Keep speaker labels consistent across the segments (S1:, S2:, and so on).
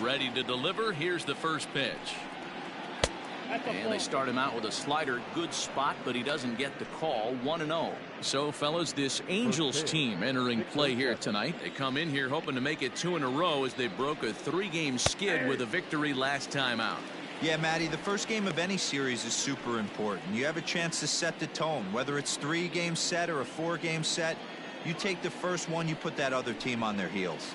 S1: Ready to deliver. Here's the first pitch. And they start him out with a slider. Good spot, but he doesn't get the call. 1-0. So, fellas, this Angels team entering play here tonight. They come in here hoping to make it 2 in a row as they broke a 3-game skid with a victory last time out.
S2: Yeah, Matty, the first game of any series is super important. You have a chance to set the tone, whether it's 3-game set or a 4-game set. You take the first one, you put that other team on their heels.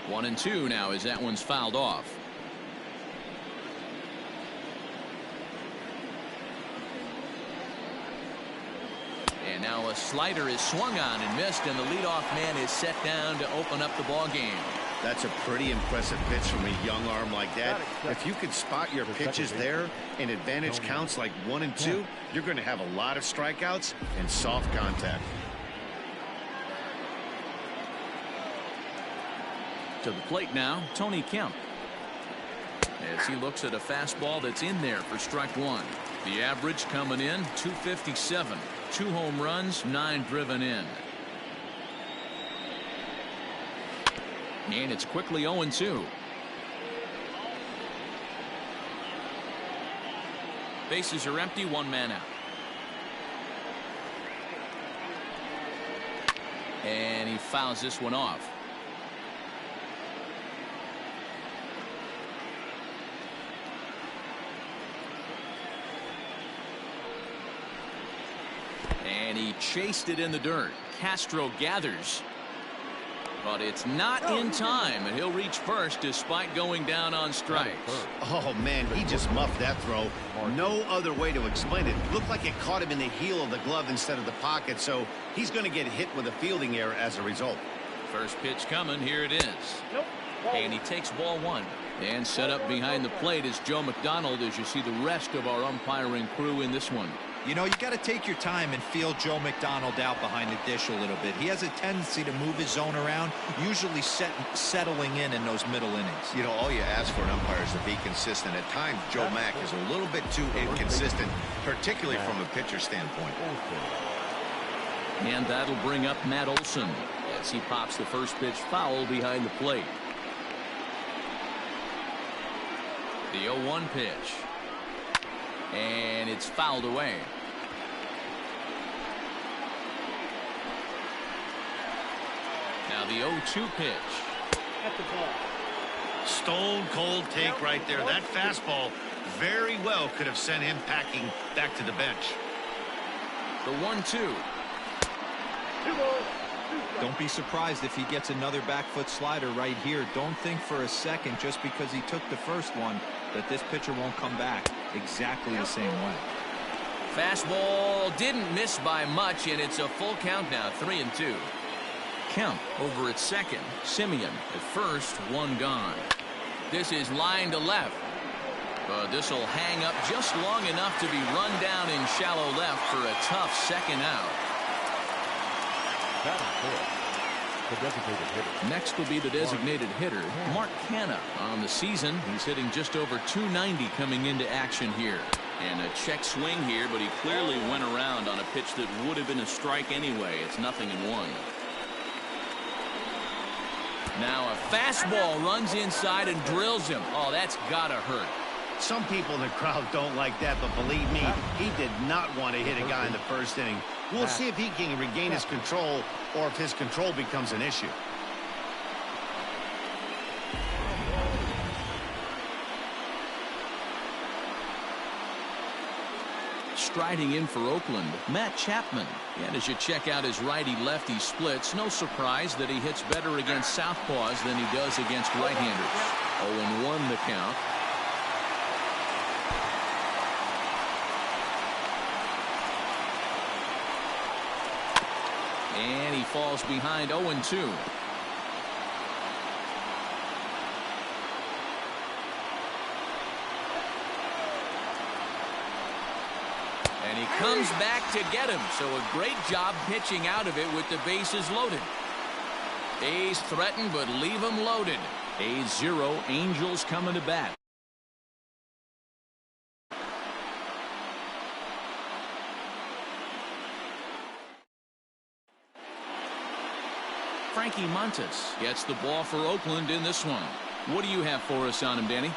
S1: 1-2 now as that one's fouled off. And now a slider is swung on and missed, and the leadoff man is set down to open up the ball game.
S3: That's a pretty impressive pitch from a young arm like that. If you can spot your pitches there and advantage counts like 1 and 2, you're going to have a lot of strikeouts and soft contact.
S1: To the plate now, Tony Kemp. As he looks at a fastball that's in there for strike 1. The average coming in 257. 2 home runs, 9 driven in. And it's quickly 0-2. Bases are empty, 1 man out. And he fouls this one off. And he chased it in the dirt. Castro gathers. But it's not in time, and he'll reach first despite going down on strikes.
S3: Oh, man, he just muffed that throw. No other way to explain it. Looked like it caught him in the heel of the glove instead of the pocket, so he's going to get hit with a fielding error as a result.
S1: First pitch coming. Here it is. And he takes ball 1. And set up behind the plate is Joe McDonald as you see the rest of our umpiring crew in this one.
S2: You know, you got to take your time and feel Joe McDonald out behind the dish a little bit. He has a tendency to move his zone around, usually settling in those middle innings.
S3: You know, all you ask for an umpire is to be consistent. At times, Joe Mack is a little bit too inconsistent, particularly from a pitcher standpoint.
S1: And that'll bring up Matt Olson as he pops the first pitch foul behind the plate. The 0-1 pitch. And it's fouled away. Now the 0-2 pitch.
S3: Stone cold take right there. That fastball very well could have sent him packing back to the bench.
S1: The 1-2.
S2: Don't be surprised if he gets another back foot slider right here. Don't think for a second just because he took the first one that this pitcher won't come back exactly the same way.
S1: Fastball didn't miss by much, and it's a full count now. 3-2. Kemp over at second. Simeon at first. 1 gone. This is line to left. But this will hang up just long enough to be run down in shallow left for a tough second out. Next will be the designated hitter, Mark Canha. On the season, he's hitting just over 290 coming into action here. And a check swing here, but he clearly went around on a pitch that would have been a strike anyway. It's 0-1. Now a fastball runs inside and drills him. Oh, that's gotta hurt.
S3: Some people in the crowd don't like that, but believe me, he did not want to hit a guy in the first inning. We'll see if he can regain his control or if his control becomes an issue.
S1: Striding in for Oakland, Matt Chapman. And as you check out his righty-lefty splits, no surprise that he hits better against southpaws than he does against right-handers. 0-1 the count. And he falls behind 0-2. And he comes back to get him. So a great job pitching out of it with the bases loaded. A's threaten, but leave them loaded. A's 0, Angels coming to bat. Frankie Montas gets the ball for Oakland in this one. What do you have for us on him, Danny?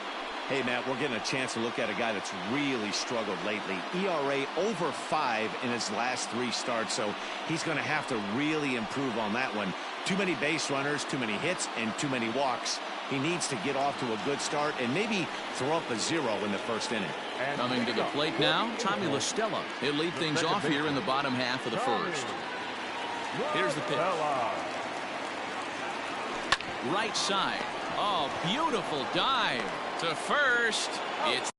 S3: Hey, Matt, we're getting a chance to look at a guy that's really struggled lately. ERA over 5 in his last 3 starts, so he's going to have to really improve on that one. Too many base runners, too many hits, and too many walks. He needs to get off to a good start and maybe throw up a 0 in the first inning.
S1: Coming to the plate now, Tommy La Stella. He'll lead things off here in the bottom half of the first. Here's the pitch. Right side. Oh, beautiful dive to first. It's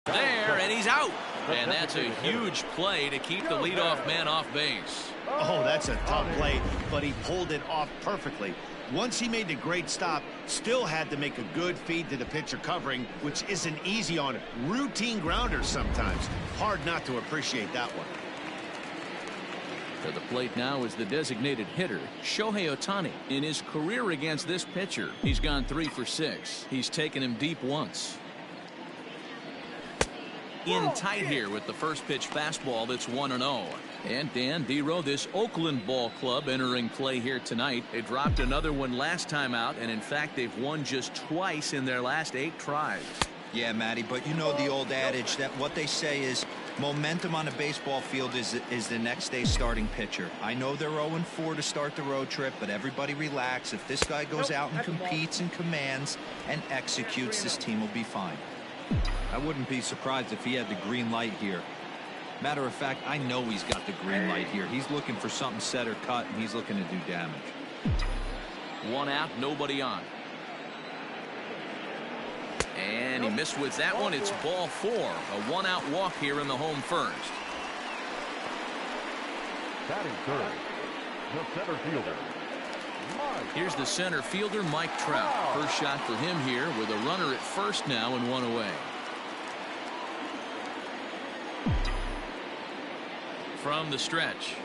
S1: there, and he's out. And that's a huge play to keep the leadoff man off base.
S3: Oh, that's a tough play, but he pulled it off perfectly. Once he made the great stop, still had to make a good feed to the pitcher covering, which isn't easy on routine grounders sometimes. Hard not to appreciate that one.
S1: To the plate now is the designated hitter, Shohei Ohtani. In his career against this pitcher, he's gone 3 for 6. He's taken him deep once. In tight here with the first pitch fastball that's 1-0. And Dan Dero, this Oakland ball club entering play here tonight. They dropped another one last time out, and in fact they've won just twice in their last 8 tries.
S2: Yeah, Matty, but you know the old adage that what they say is momentum on a baseball field is the next day's starting pitcher. I know they're 0-4 to start the road trip, but everybody relax. If this guy goes out and competes and commands and executes, this team will be fine. I wouldn't be surprised if he had the green light here. Matter of fact, I know he's got the green light here. He's looking for something set or cut, and he's looking to do damage.
S1: 1 out, nobody on. And he missed with that one. It's ball 4. A 1-out walk here in the home first.
S4: Batting third, the center fielder.
S1: Here's the center fielder, Mike Trout. First shot for him here with a runner at first now and 1 away. From the stretch.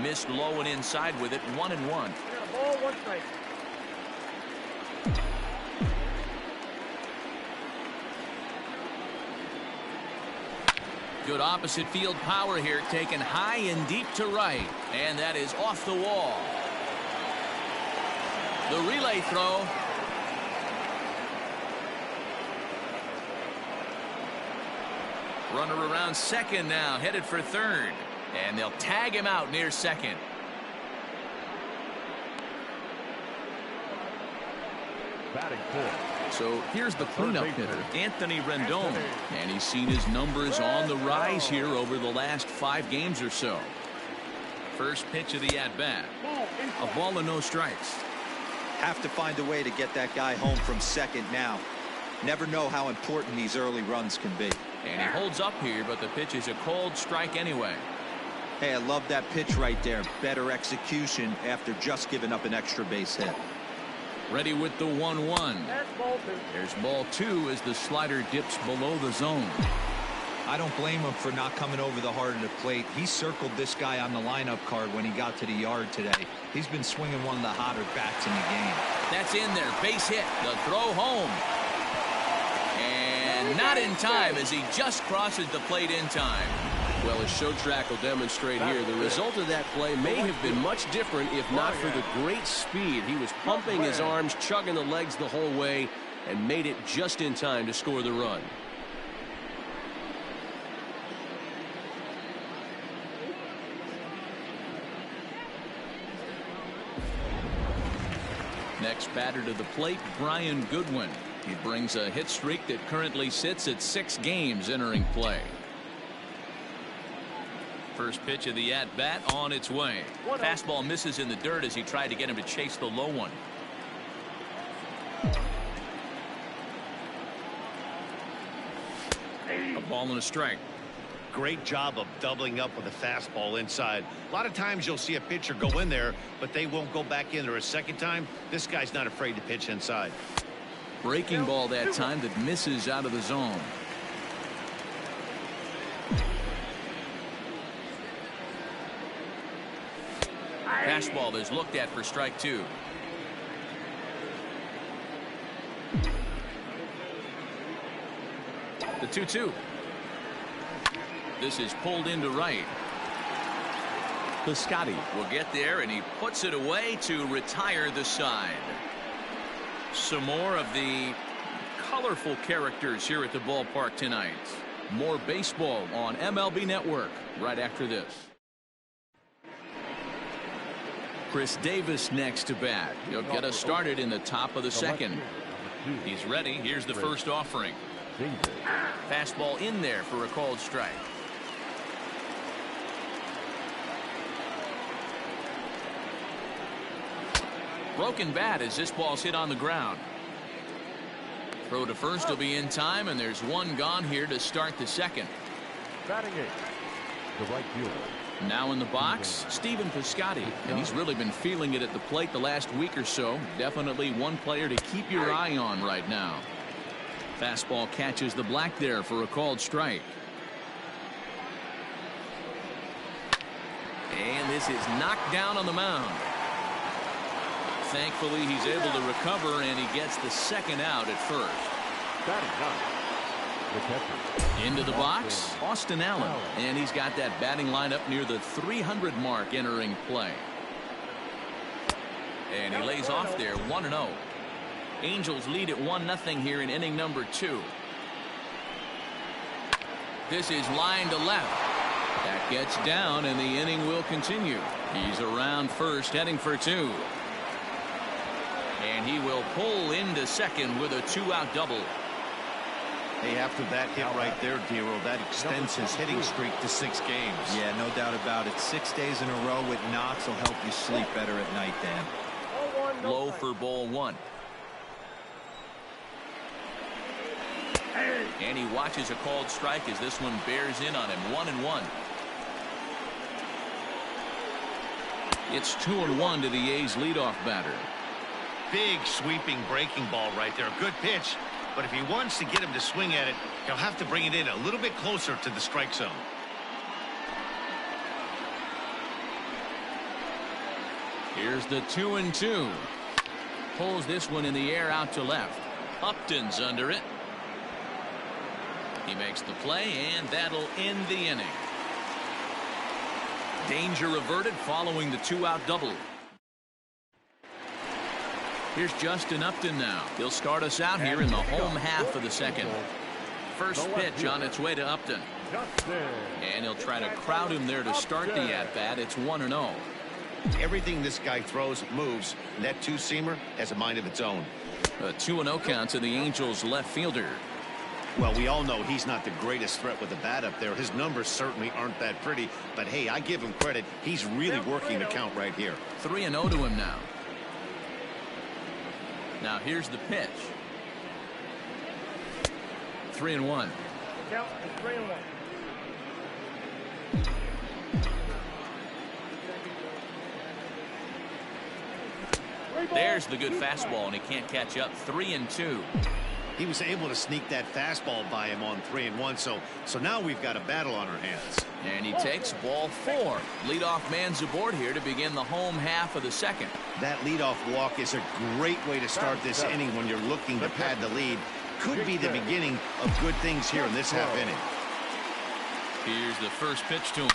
S1: Missed low and inside with it. 1-1.
S5: Ball, 1 strike.
S1: Good opposite field power here, taken high and deep to right, and that is off the wall. The relay throw. Runner around second now, headed for third, and they'll tag him out near second.
S4: Batting fourth.
S1: So here's the cleanup hitter, Anthony Rendon, and he's seen his numbers on the rise here over the last 5 games or so. First pitch of the at-bat. A ball and no strikes.
S2: Have to find a way to get that guy home from second now. Never know how important these early runs can be.
S1: And he holds up here, but the pitch is a cold strike anyway.
S2: Hey, I love that pitch right there. Better execution after just giving up an extra base hit.
S1: Ready with the 1-1.
S5: That's ball 2.
S1: There's ball 2 as the slider dips below the zone.
S2: I don't blame him for not coming over the heart of the plate. He circled this guy on the lineup card when he got to the yard today. He's been swinging one of the hotter bats in the game.
S1: That's in there. Base hit. The throw home. And not in time as he just crosses the plate in time.
S6: Well, as show track will demonstrate here, the result of that play may have been much different if not for the great speed. He was pumping his arms, chugging the legs the whole way, and made it just in time to score the run.
S1: Next batter to the plate, Brian Goodwin. He brings a hit streak that currently sits at 6 games entering play. First pitch of the at-bat on its way. Fastball misses in the dirt as he tried to get him to chase the low one. A ball and a strike.
S3: Great job of doubling up with a fastball inside. A lot of times you'll see a pitcher go in there, but they won't go back in there a second time. This guy's not afraid to pitch inside.
S1: Breaking ball that time that misses out of the zone. Fastball is looked at for strike 2. The 2-2. This is pulled into right. Piscotty will get there, and he puts it away to retire the side. Some more of the colorful characters here at the ballpark tonight. More baseball on MLB Network right after this. Chris Davis next to bat. He'll get us started in the top of the second. He's ready. Here's the first offering. Fastball in there for a called strike. Broken bat as this ball's hit on the ground. Throw to first will be in time, and there's one gone here to start the second.
S4: Batting 8, the right fielder.
S1: Now in the box, Stephen Piscotty, and he's really been feeling it at the plate the last week or so. Definitely one player to keep your eye on right now. Fastball catches the black there for a called strike. And this is knocked down on the mound. Thankfully, he's able to recover, and he gets the second out at first.
S4: Batting ninth, the catcher.
S1: Into the box, Austin Allen, and he's got that batting lineup near the 300 mark entering play. And he lays off there 1-0. Angels lead at 1-0 here in inning number 2. This is line to left. That gets down, and the inning will continue. He's around first, heading for 2. And he will pull into second with a 2-out double.
S3: Hey, after that hit right there, Dero, that extends his hitting streak to 6 games.
S2: Yeah, no doubt about it. 6 days in a row with knocks will help you sleep better at night, Dan.
S1: Low for ball 1. And he watches a called strike as this one bears in on him. 1-1. It's 2-1 to the A's leadoff batter.
S3: Big sweeping breaking ball right there. Good pitch. But if he wants to get him to swing at it, he'll have to bring it in a little bit closer to the strike zone.
S1: Here's the 2-2. Pulls this one in the air out to left. Upton's under it. He makes the play, and that'll end the inning. Danger averted following the 2-out double. Here's Justin Upton now. He'll start us out here in the home half of the second. First pitch on its way to Upton. And he'll try to crowd him there to start the at-bat. It's 1-0.
S3: Everything this guy throws moves, and that two-seamer has a mind of its own.
S1: A 2-0 count to the Angels left fielder.
S3: Well, we all know he's not the greatest threat with the bat up there. His numbers certainly aren't that pretty. But, hey, I give him credit. He's really working the count right here.
S1: 3-0 to him now. Now here's the pitch. 3-1.
S5: Count is 3-1.
S1: There's the good fastball, and he can't catch up. 3-2.
S3: He was able to sneak that fastball by him on 3-1, so now we've got a battle on our hands.
S1: And he takes ball 4. Leadoff man's aboard here to begin the home half of the second.
S3: That leadoff walk is a great way to start this inning when you're looking to pad the lead. Could be the beginning of good things here in this half inning.
S1: Here's the first pitch to him.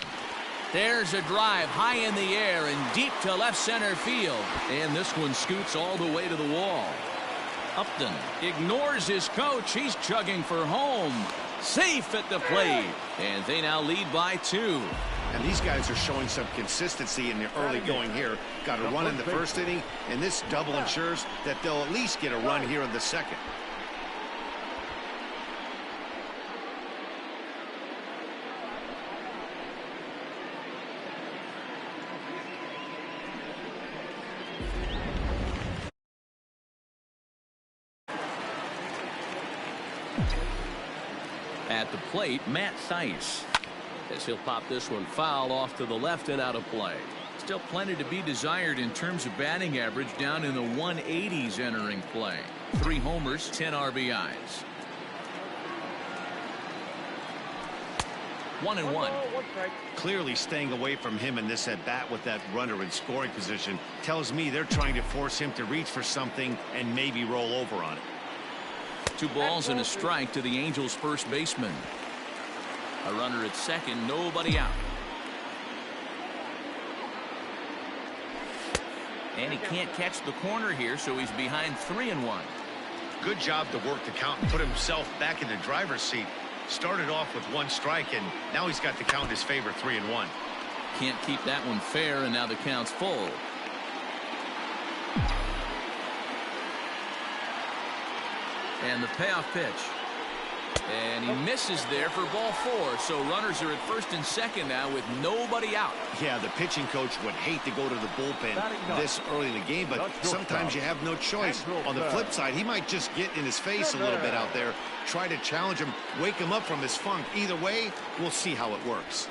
S1: There's a drive high in the air and deep to left center field. And this one scoots all the way to the wall. Upton ignores his coach. He's chugging for home. Safe at the plate. And they now lead by 2.
S3: And these guys are showing some consistency in the early going here. Got a run in the first inning, and this double ensures that they'll at least get a run here in the second.
S1: At the plate, Matt Thaiss, as he'll pop this one foul off to the left and out of play. Still plenty to be desired in terms of batting average, down in the 180s entering play. 3 homers, 10 RBIs. 1-1.
S3: Clearly staying away from him in this at-bat with that runner in scoring position tells me they're trying to force him to reach for something and maybe roll over on it.
S1: 2 balls and a strike to the Angels' first baseman. A runner at second, nobody out. And he can't catch the corner here, so he's behind 3-1.
S3: Good job to work the count and put himself back in the driver's seat. Started off with 1 strike, and now he's got the count in his favor, 3-1.
S1: Can't keep that one fair, and now the count's full. And the payoff pitch. And he misses there for ball 4. So runners are at first and second now with nobody out.
S3: Yeah, the pitching coach would hate to go to the bullpen this early in the game, but sometimes you have no choice. On the flip side, he might just get in his face a little bit out there, try to challenge him, wake him up from his funk. Either way, we'll see how it works.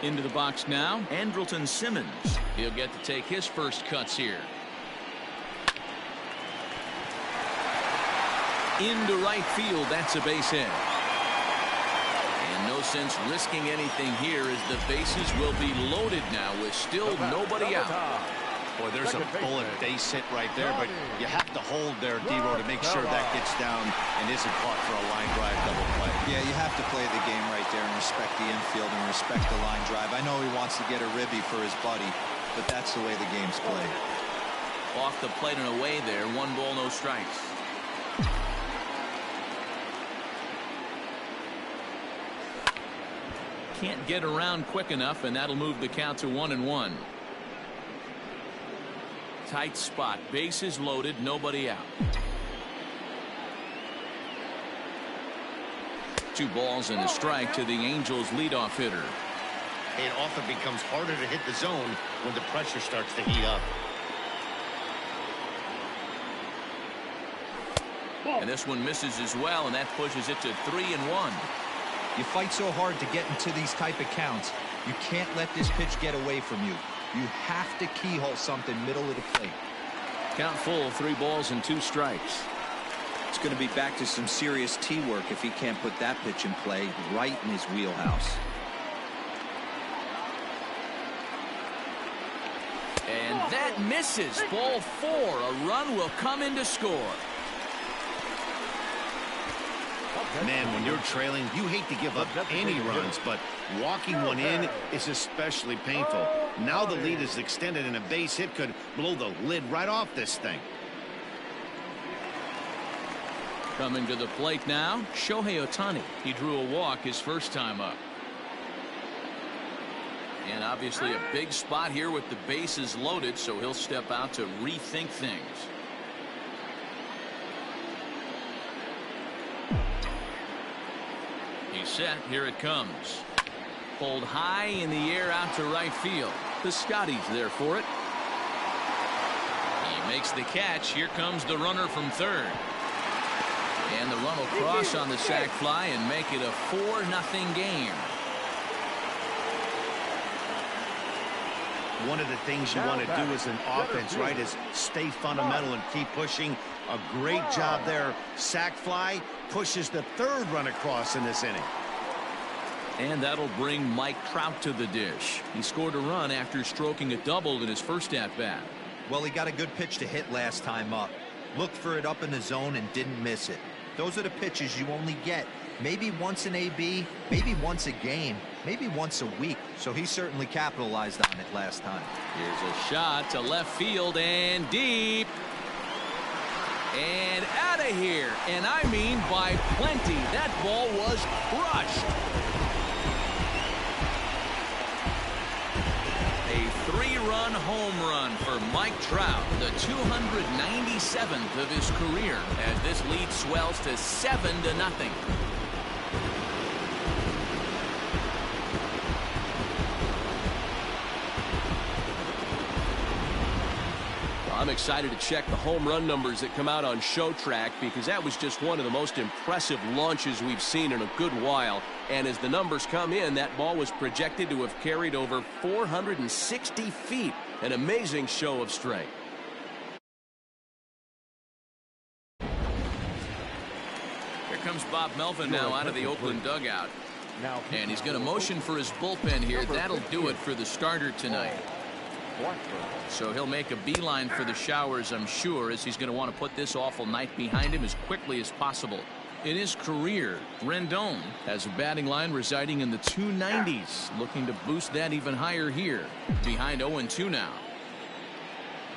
S1: Into the box now, Andrelton Simmons. He'll get to take his first cuts here. Into right field, that's a base hit. And no sense risking anything here as the bases will be loaded now with still nobody out.
S3: Boy, there's a bullet base hit right there, but you have to hold there, D-Row, to make sure that gets down and isn't caught for a line drive double play.
S2: Yeah, you have to play the game right there and respect the infield and respect the line drive. I know he wants to get a ribby for his buddy, but that's the way the game's played.
S1: Off the plate and away there. 1 ball, no strikes. Can't get around quick enough, and that'll move the count to 1-1. Tight spot, bases loaded, nobody out. 2 balls and a strike to the Angels leadoff hitter.
S3: It often becomes harder to hit the zone when the pressure starts to heat up.
S1: And this one misses as well, and that pushes it to 3-1.
S2: You fight so hard to get into these type of counts. You can't let this pitch get away from you. You have to keyhole something middle of the plate.
S1: Count full, 3 balls and 2 strikes.
S2: It's going to be back to some serious tee work if he can't put that pitch in play right in his wheelhouse.
S1: And that misses. Ball 4. A run will come in to score.
S3: Man, when you're trailing, you hate to give up any runs, but walking one in is especially painful. Now the lead is extended, and a base hit could blow the lid right off this thing.
S1: Coming to the plate now, Shohei Ohtani. He drew a walk his first time up. And obviously a big spot here with the bases loaded, so he'll step out to rethink things. He's set. Here it comes. Pulled high in the air out to right field. The Scotty's there for it. He makes the catch. Here comes the runner from third. And the run will cross on the sac fly and make it a 4-0 game.
S3: One of the things you want to do as an offense, right, is stay fundamental and keep pushing. A great job there. Sac fly pushes the third run across in this inning.
S1: And that'll bring Mike Trout to the dish. He scored a run after stroking a double in his first at-bat.
S2: Well, he got a good pitch to hit last time up. Looked for it up in the zone and didn't miss it. Those are the pitches you only get maybe once in AB, maybe once a game, maybe once a week. So he certainly capitalized on it last time.
S1: Here's a shot to left field and deep. And out of here. And I mean by plenty. That ball was crushed. A 3-run home run for Mike Trout, the 297th of his career, as this lead swells to 7-0. I'm excited to check the home run numbers that come out on Showtrack, because that was just one of the most impressive launches we've seen in a good while. And as the numbers come in, that ball was projected to have carried over 460 feet. An amazing show of strength. Here comes Bob Melvin now out of the Oakland dugout. And he's going to motion for his bullpen here. That'll do it for the starter tonight. So he'll make a beeline for the showers, I'm sure, as he's going to want to put this awful night behind him as quickly as possible. In his career, Rendon has a batting line residing in the 290s, looking to boost that even higher here. Behind 0-2 now.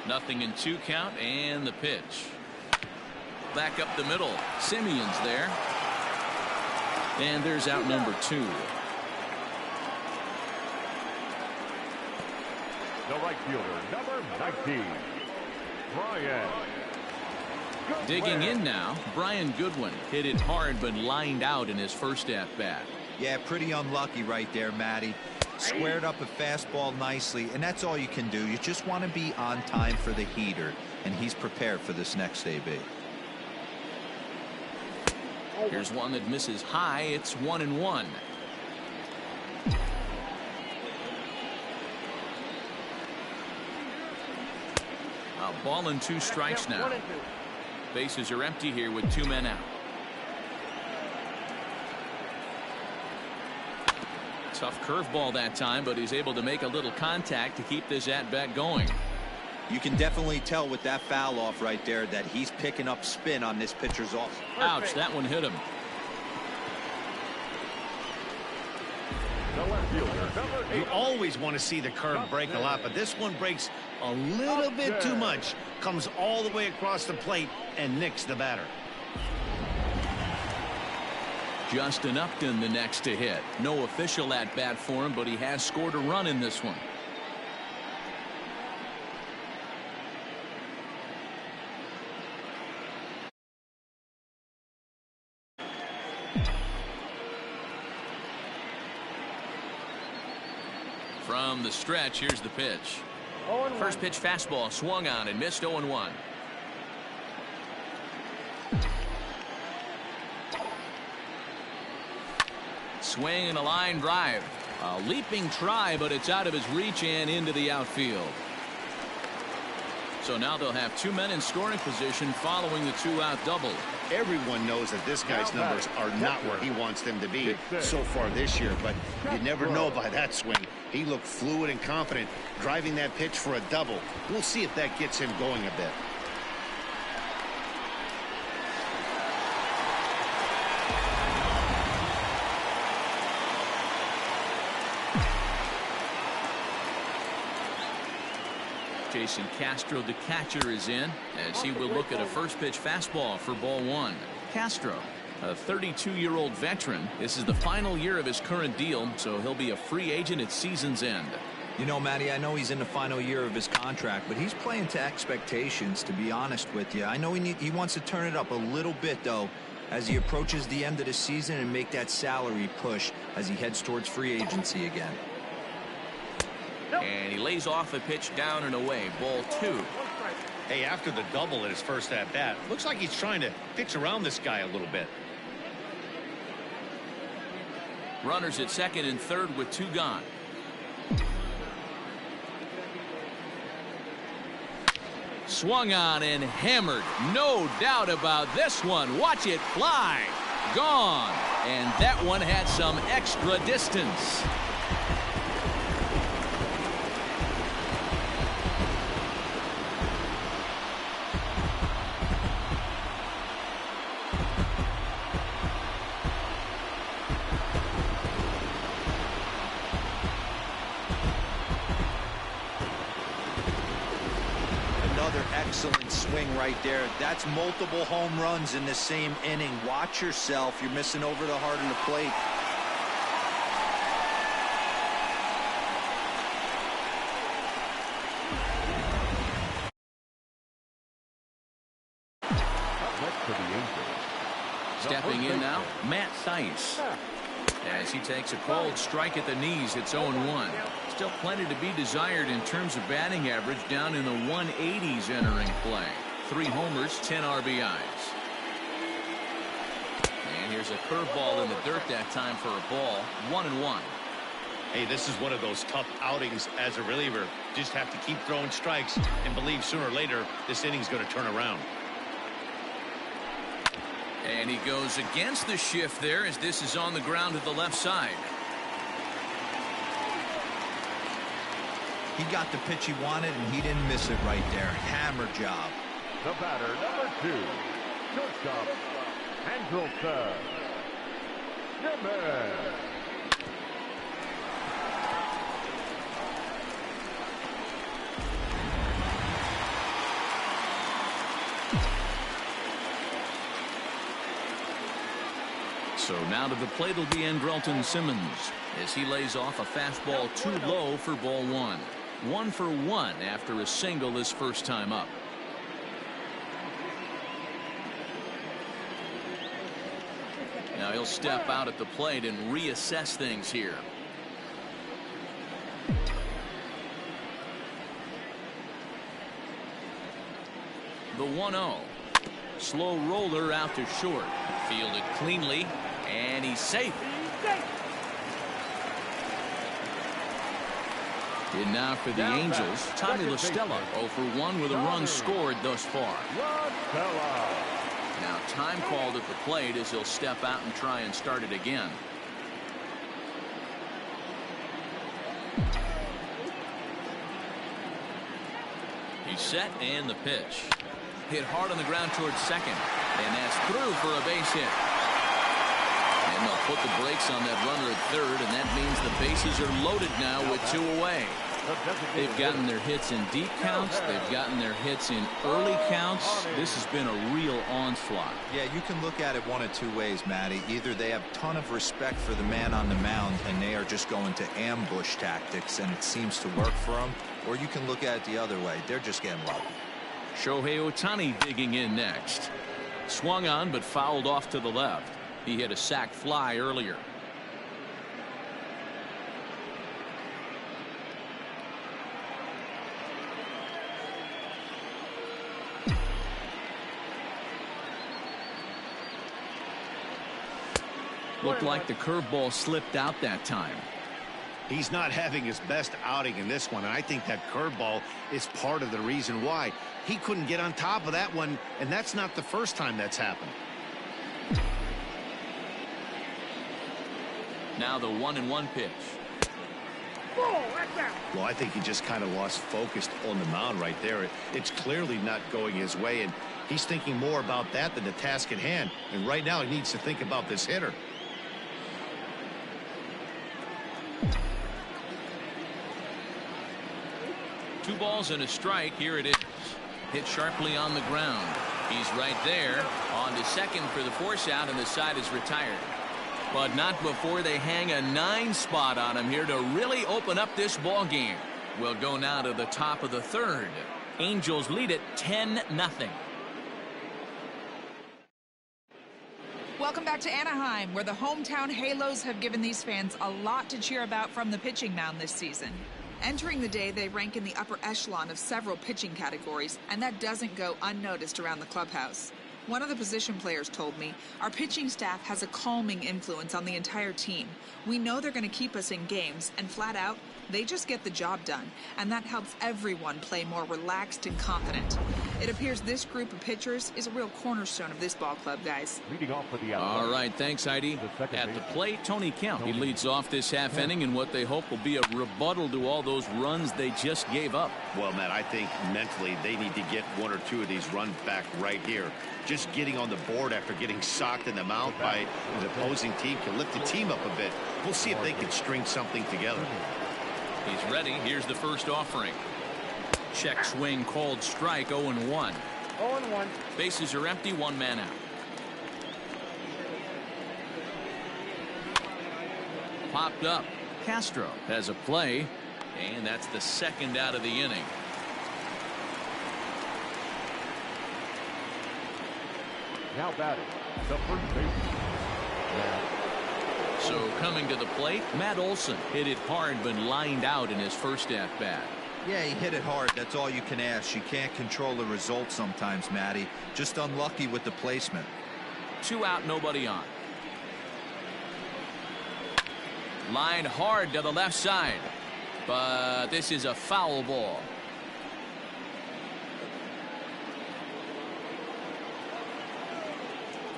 S1: 0-2 count, and the pitch. Back up the middle. Simeon's there. And there's out number 2.
S4: The right fielder, number 19, Brian.
S1: Digging in now, Brian Goodwin hit it hard but lined out in his first at-bat.
S2: Yeah, pretty unlucky right there, Matty. Squared up a fastball nicely, and that's all you can do. You just want to be on time for the heater, and he's prepared for this next AB.
S1: Here's one that misses high. It's 1-1. A ball and 2 strikes now. Bases are empty here with 2 men out. Tough curveball that time, but he's able to make a little contact to keep this at-bat going.
S2: You can definitely tell with that foul off right there that he's picking up spin on this pitcher's off.
S1: Ouch, that one hit him.
S4: The left fielder, number 8.
S3: You always want to see the curve break a lot, but this one breaks a little bit too much. Comes all the way across the plate and nicks the batter.
S1: Justin Upton the next to hit. No official at bat for him, but he has scored a run in this one. From the stretch, here's the pitch. First pitch fastball swung on and missed. 0-1. Swing and a line drive. A leaping try, but it's out of his reach and into the outfield. So now they'll have 2 men in scoring position following the 2-out double.
S3: Everyone knows that this guy's numbers are not where he wants them to be so far this year, but you never know by that swing. He looked fluid and confident driving that pitch for a double. We'll see if that gets him going a bit.
S1: Jason Castro, the catcher, is in as he will look at a first pitch fastball for ball 1. Castro, a 32-year-old veteran. This is the final year of his current deal, so he'll be a free agent at season's end.
S2: You know, Matty, I know he's in the final year of his contract, but he's playing to expectations, to be honest with you. I know he wants to turn it up a little bit, though, as he approaches the end of the season and make that salary push as he heads towards free agency again.
S1: And he lays off a pitch down and away. Ball 2.
S3: Hey, after the double at his first at-bat, looks like he's trying to pitch around this guy a little bit.
S1: Runners at second and third with 2 gone. Swung on and hammered. No doubt about this one. Watch it fly. Gone. And that one had some extra distance.
S2: Excellent swing right there. That's multiple home runs in the same inning. Watch yourself. You're missing over the heart of the plate.
S4: Next to the Angels.
S1: Stepping in now, Matt Thaiss. As he takes a cold strike at the knees, it's 0-1. Still plenty to be desired in terms of batting average, down in the 180s entering play. 3 homers, 10 RBIs. And here's a curveball in the dirt that time for a ball. 1-1.
S3: Hey, this is one of those tough outings as a reliever. Just have to keep throwing strikes and believe sooner or later this inning's going to turn around.
S1: And he goes against the shift there as this is on the ground to the left side.
S2: He got the pitch he wanted, and he didn't miss it right there. Hammer job.
S4: The batter, number 2, shortstop, Andrelton. Jimenez.
S1: So now to the plate will be Andrelton Simmons as he lays off a fastball too low for ball 1. 1 for 1 after a single his first time up. Now he'll step out at the plate and reassess things here. The 1-0. Slow roller out to short. Fielded cleanly, and he's safe. And now for the Angels, Tommy La Stella 0 for 1 with a run scored thus far. Now time called at the plate as he'll step out and try and start it again. He's set and the pitch. Hit hard on the ground towards second. And that's through for a base hit. And they'll put the brakes on that runner at third, and that means the bases are loaded now with 2 away. They've gotten their hits in deep counts. They've gotten their hits in early counts. This has been a real onslaught.
S2: Yeah, you can look at it one of 2 ways, Matty. Either they have a ton of respect for the man on the mound and they are just going to ambush tactics and it seems to work for them, or you can look at it the other way. They're just getting lucky.
S1: Shohei Ohtani digging in next. Swung on but fouled off to the left. He hit a sac fly earlier. Looked like the curveball slipped out that time.
S3: He's not having his best outing in this one, and I think that curveball is part of the reason why. He couldn't get on top of that one, and that's not the first time that's happened.
S1: Now the 1-1 pitch.
S3: Well, I think he just kind of lost focus on the mound right there. It's clearly not going his way, and he's thinking more about that than the task at hand. And right now he needs to think about this hitter.
S1: Two balls and a strike. Here it is. Hit sharply on the ground. He's right there. On to second for the force out, and the side is retired. But not before they hang a 9 spot on him here to really open up this ball game. We'll go now to the top of the third. Angels lead it 10-0.
S7: Welcome back to Anaheim, where the hometown Halos have given these fans a lot to cheer about from the pitching mound this season. Entering the day, they rank in the upper echelon of several pitching categories, and that doesn't go unnoticed around the clubhouse. One of the position players told me, our pitching staff has a calming influence on the entire team. We know they're going to keep us in games, and flat out, they just get the job done, and that helps everyone play more relaxed and confident. It appears this group of pitchers is a real cornerstone of this ball club, guys.
S4: Leading off for the
S1: All right, thanks, Heidi. At the plate, Tony Kemp. He leads off this half inning in what they hope will be a rebuttal to all those runs they just gave up.
S3: Well, Matt, I think mentally they need to get 1 or 2 of these runs back right here. Just getting on the board after getting socked in the mouth by an opposing team can lift the team up a bit. We'll see if they can string something together.
S1: He's ready. Here's the first offering. Check swing called strike. 0-1.
S5: 0-1.
S1: Bases are empty. 1 man out. Popped up. Castro has a play, and that's the second out of the inning.
S4: Now batting, the first baseman.
S1: So coming to the plate, Matt Olson hit it hard but lined out in his first at bat.
S2: Yeah, he hit it hard. That's all you can ask. You can't control the result sometimes, Matty. Just unlucky with the placement.
S1: 2 out, nobody on. Lined hard to the left side, but this is a foul ball.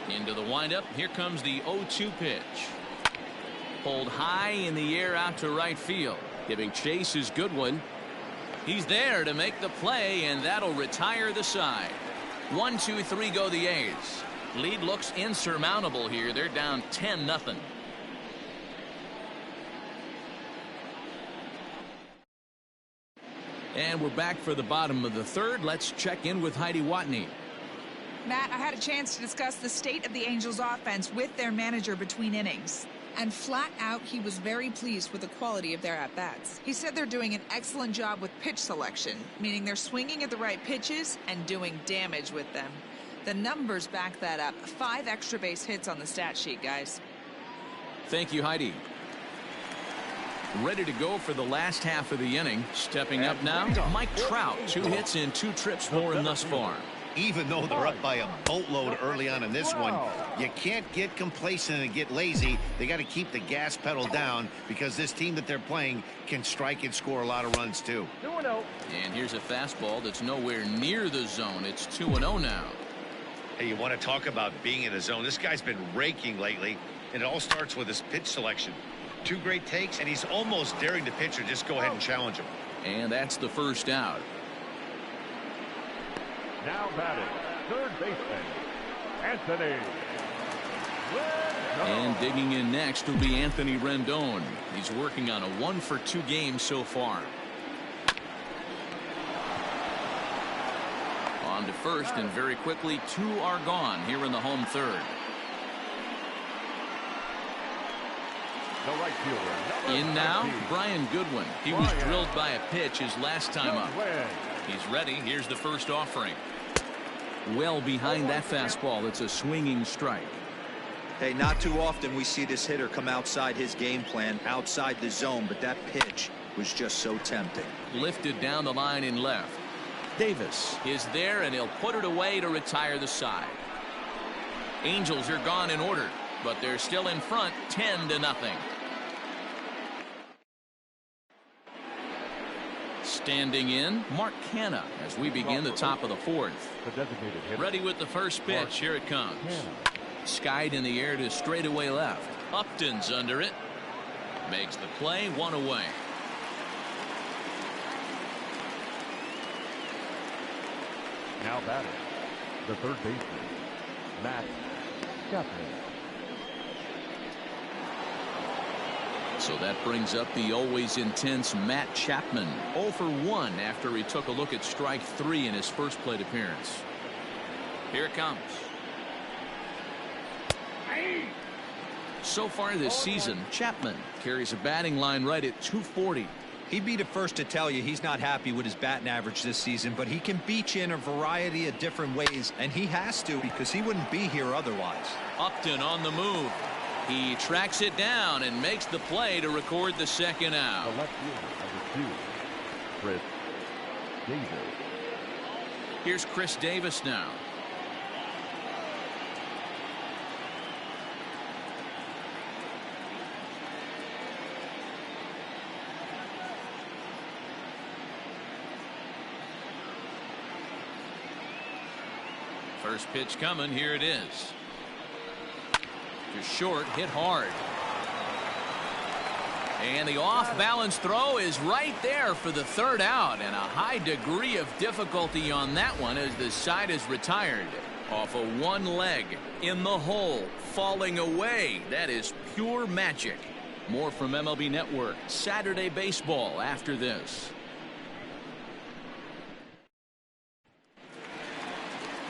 S1: Into the windup. Here comes the 0-2 pitch. Pulled high in the air out to right field. Giving chase his good one. He's there to make the play, and that'll retire the side. 1, 2, 3 go the A's. Lead looks insurmountable here. They're down 10-0. And we're back for the bottom of the third. Let's check in with Heidi Watney.
S7: Matt, I had a chance to discuss the state of the Angels offense with their manager between innings. And flat out, he was very pleased with the quality of their at-bats. He said they're doing an excellent job with pitch selection, meaning they're swinging at the right pitches and doing damage with them. The numbers back that up. 5 extra base hits on the stat sheet, guys.
S1: Thank you, Heidi. Ready to go for the last half of the inning. Stepping up now, Mike Trout. 2 hits and 2 trips for him thus far.
S3: Even though they're up by a boatload early on in this one, you can't get complacent and get lazy. They got to keep the gas pedal down because this team that they're playing can strike and score a lot of runs too.
S5: 2-0.
S1: And here's a fastball that's nowhere near the zone. It's 2-0 now.
S3: Hey, you want to talk about being in the zone? This guy's been raking lately, and it all starts with his pitch selection. 2 great takes, and he's almost daring the pitcher just go ahead and challenge him.
S1: And that's the first out.
S4: Now batting, third baseman, Anthony Rendon.
S1: And digging in next will be Anthony Rendon. He's working on a 1-for-2 game so far. On to first, and very quickly 2 are gone here in the home third.
S4: The right fielder,
S1: In now,
S4: 19,
S1: Brian Goodwin. He was drilled by a pitch his last time up.
S4: Goodwin.
S1: He's ready. Here's the first offering. Well behind that fastball. It's a swinging strike.
S2: Hey, not too often we see this hitter come outside his game plan, outside the zone, but that pitch was just so tempting.
S1: Lifted down the line in left. Davis is there, and he'll put it away to retire the side. Angels are gone in order, but they're still in front 10-0. Standing in, Mark Canha as we begin the top of the fourth.
S4: The designated hitter.
S1: Ready with the first pitch. Here it comes. Skied in the air to straightaway left. Upton's under it. Makes the play, 1 away.
S4: Now batting, the third baseman, Matt Chapman.
S1: So that brings up the always intense Matt Chapman. 0 for 1 after he took a look at strike 3 in his first plate appearance. Here it comes. So far this season, Chapman carries a batting line right at 240.
S2: He'd be the first to tell you he's not happy with his batting average this season, but he can beat you in a variety of different ways, and he has to because he wouldn't be here otherwise.
S1: Upton on the move. He tracks it down and makes the play to record the second out.
S4: The left fielder, number 2, Chris Davis.
S1: Here's Chris Davis now. First pitch coming. Here it is. To short, hit hard. And the off-balance throw is right there for the third out, and a high degree of difficulty on that one as the side is retired. Off of one leg, in the hole, falling away. That is pure magic. More from MLB Network Saturday Baseball after this.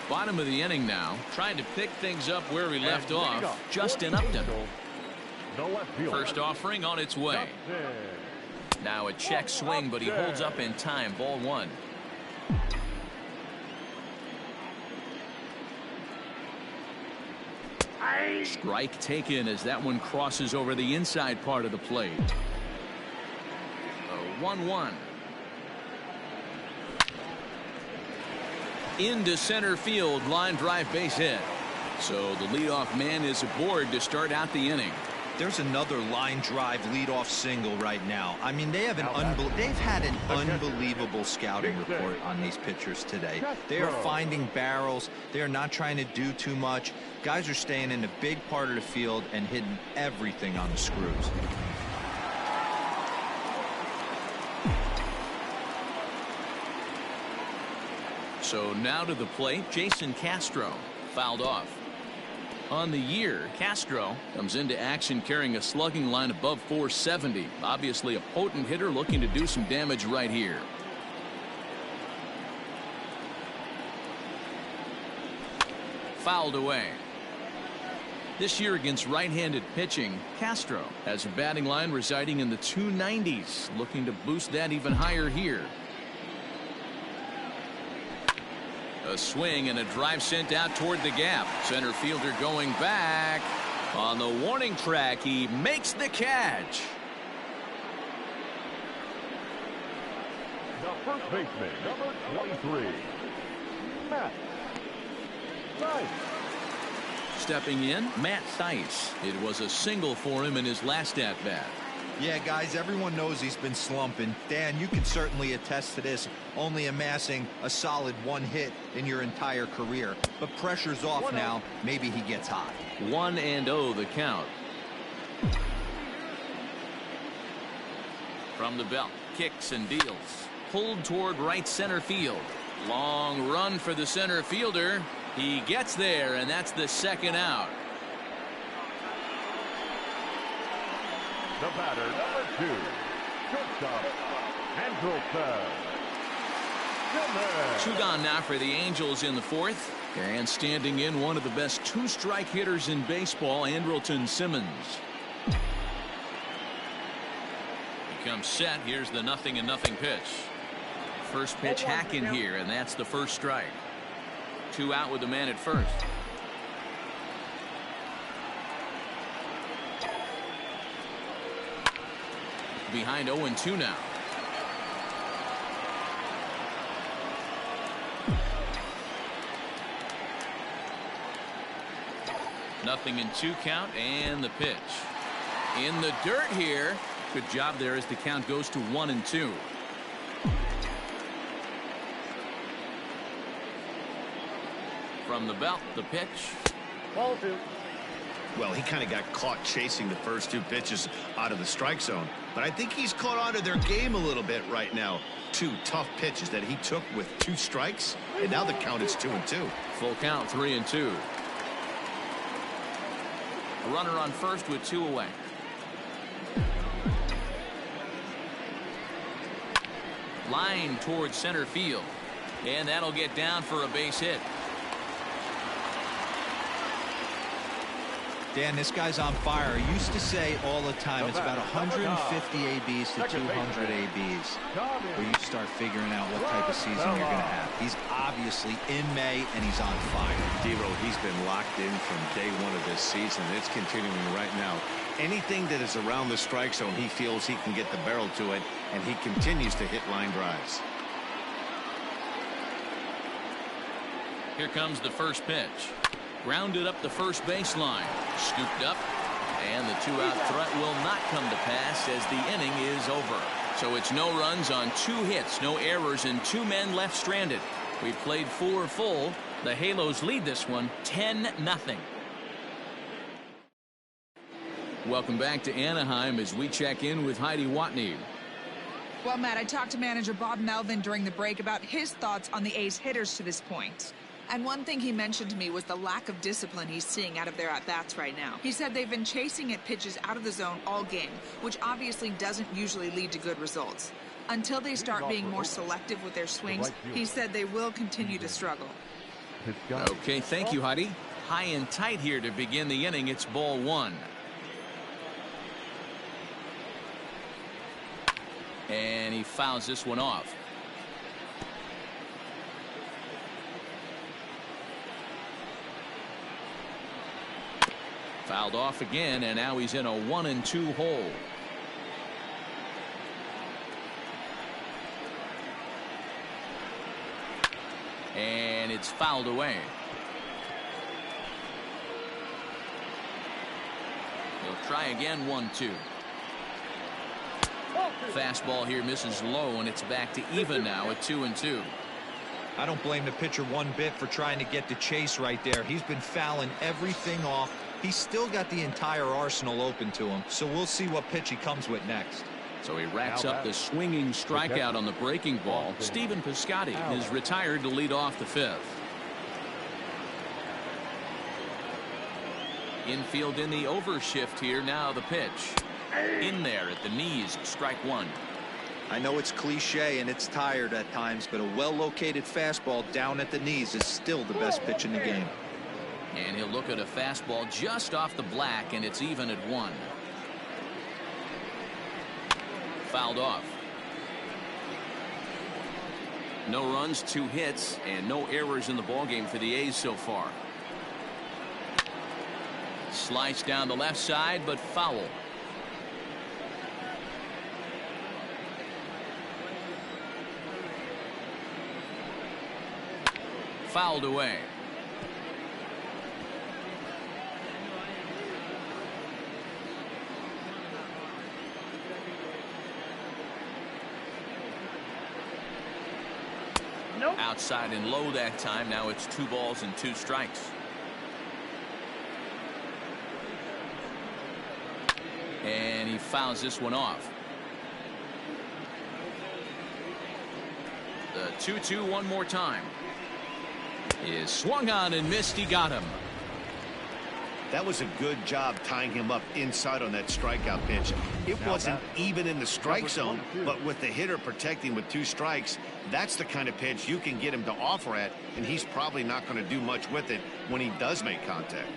S1: Bottom of the inning now, trying to pick things up where we left off. Justin Upton. First offering on its way. Now a check swing, but he holds up in time. Ball 1. Strike taken as that one crosses over the inside part of the plate. 1-1. Into center field, line drive base hit. So the leadoff man is aboard to start out the inning.
S2: There's another line drive leadoff single right now. I mean, they've had an unbelievable scouting report on these pitchers today. They are finding barrels. They are not trying to do too much. Guys are staying in the big part of the field and hitting everything on the screws.
S1: So now to the plate, Jason Castro fouled off. On the year, Castro comes into action carrying a slugging line above 470. Obviously a potent hitter looking to do some damage right here. Fouled away. This year against right-handed pitching, Castro has a batting line residing in the 290s, looking to boost that even higher here. A swing and a drive sent out toward the gap. Center fielder going back. On the warning track, he makes the catch.
S4: The first baseman, number 23, Matt Thaiss.
S1: Stepping in, Matt Thaiss. It was a single for him in his last at-bat.
S2: Yeah, guys, everyone knows he's been slumping. Dan, you can certainly attest to this, only amassing a solid 1 hit in your entire career. But pressure's off now. Maybe he gets hot.
S1: 1-0 the count. From the belt, kicks and deals. Pulled toward right center field. Long run for the center fielder. He gets there, and that's the second out.
S4: The batter, number 2, shortstop, Andrelton.
S1: Two gone now for the Angels in the fourth. And standing in, one of the best two-strike hitters in baseball, Andrelton Simmons. He comes set. Here's the 0-0 pitch. First pitch hack in here, and that's the first strike. 2 out with the man at first. Behind 0-2 now. Nothing in 2 count, and the pitch. In the dirt here. Good job there as the count goes to 1-2. From the belt, the pitch.
S5: Ball 2.
S3: Well, he kind of got caught chasing the first 2 pitches out of the strike zone. But I think he's caught on to their game a little bit right now. 2 tough pitches that he took with 2 strikes. And now the count is 2-2.
S1: Full count, 3-2. A runner on first with 2 away. Line towards center field. And that'll get down for a base hit.
S2: Dan, this guy's on fire. I used to say all the time it's about 150 ABs to 200 ABs where you start figuring out what type of season you're going to have. He's obviously in May, and he's on fire.
S3: D-Row, he's been locked in from day 1 of this season. It's continuing right now. Anything that is around the strike zone, he feels he can get the barrel to it, and he continues to hit line drives.
S1: Here comes the first pitch. Grounded up the first baseline. Scooped up. And the 2-out threat will not come to pass as the inning is over. So it's no runs on 2 hits, no errors, and 2 men left stranded. We played 4 full. The Halos lead this one 10-0. Welcome back to Anaheim as we check in with Heidi Watney.
S7: Well, Matt, I talked to manager Bob Melvin during the break about his thoughts on the A's hitters to this point. And one thing he mentioned to me was the lack of discipline he's seeing out of their at-bats right now. He said they've been chasing at pitches out of the zone all game, which obviously doesn't usually lead to good results. Until they start being more selective with their swings, he said they will continue to struggle.
S1: Okay, thank you, Heidi. High and tight here to begin the inning. It's ball 1. And he fouls this one off. Fouled off again, and now he's in a 1-2 hole. And it's fouled away. He'll try again, 1-2. Fastball here misses low, and it's back to even now at 2-2.
S2: I don't blame the pitcher one bit for trying to get the chase right there. He's been fouling everything off. He's still got the entire arsenal open to him, so we'll see what pitch he comes with next.
S1: So he racks up the swinging strikeout on the breaking ball. Stephen Piscotty is retired to lead off the 5th. Infield in the overshift here. Now the pitch. In there at the knees, strike 1.
S2: I know it's cliche and it's tired at times, but a well-located fastball down at the knees is still the best pitch in the game.
S1: And he'll look at a fastball just off the black, and it's even at 1. Fouled off. No runs, 2 hits, and no errors in the ballgame for the A's so far. Sliced down the left side, but foul. Fouled away. Outside and low that time. Now it's 2 balls and 2 strikes. And he fouls this one off. The 2-2 one more time. Is swung on and missed. He got him.
S3: That was a good job tying him up inside on that strikeout pitch. It wasn't even in the strike zone, but with the hitter protecting with 2 strikes, that's the kind of pitch you can get him to offer at, and he's probably not going to do much with it when he does make contact.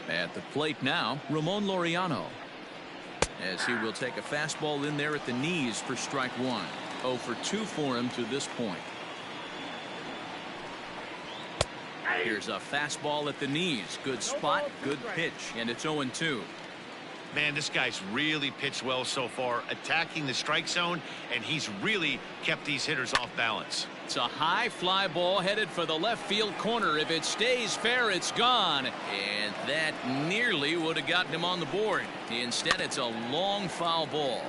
S1: At the plate now, Ramon Laureano, as he will take a fastball in there at the knees for strike 1. 0 for 2 for him to this point. Here's a fastball at the knees. Good spot, good pitch, and it's 0-2.
S3: Man, this guy's really pitched well so far, attacking the strike zone, and he's really kept these hitters off balance.
S1: It's a high fly ball headed for the left field corner. If it stays fair, it's gone. And that nearly would have gotten him on the board. Instead, it's a long foul ball.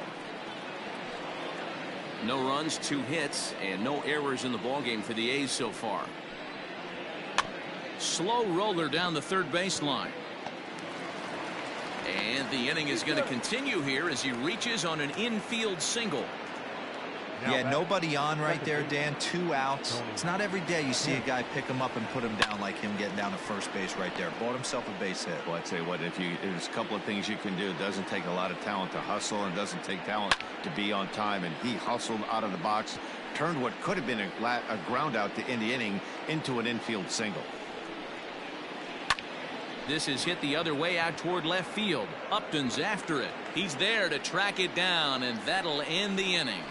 S1: No runs, 2 hits, and no errors in the ballgame for the A's so far. Slow roller down the third baseline. And the inning is going to continue here as he reaches on an infield single.
S2: Yeah, nobody on right there, Dan. 2 outs. It's not every day you see a guy pick him up and put him down like him getting down to first base right there. Bought himself a base hit.
S3: Well, I'd say what, there's a couple of things you can do. It doesn't take a lot of talent to hustle, and doesn't take talent to be on time. And he hustled out of the box, turned what could have been a ground out to end the inning into an infield single.
S1: This is hit the other way out toward left field. Upton's after it. He's there to track it down, and that'll end the inning.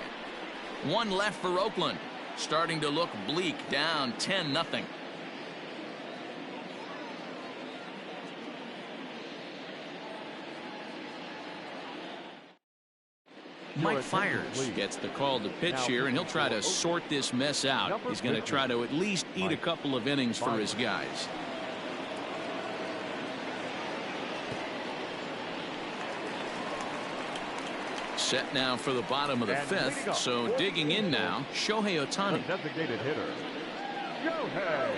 S1: 1 left for Oakland. starting to look bleak, down 10-0. Mike Fiers gets the call to pitch here, and he'll try to sort this mess out. He's going to try to at least eat a couple of innings for his guys. Set now for the bottom of the fifth, so digging in now, Shohei Ohtani.
S4: Designated hitter, Shohei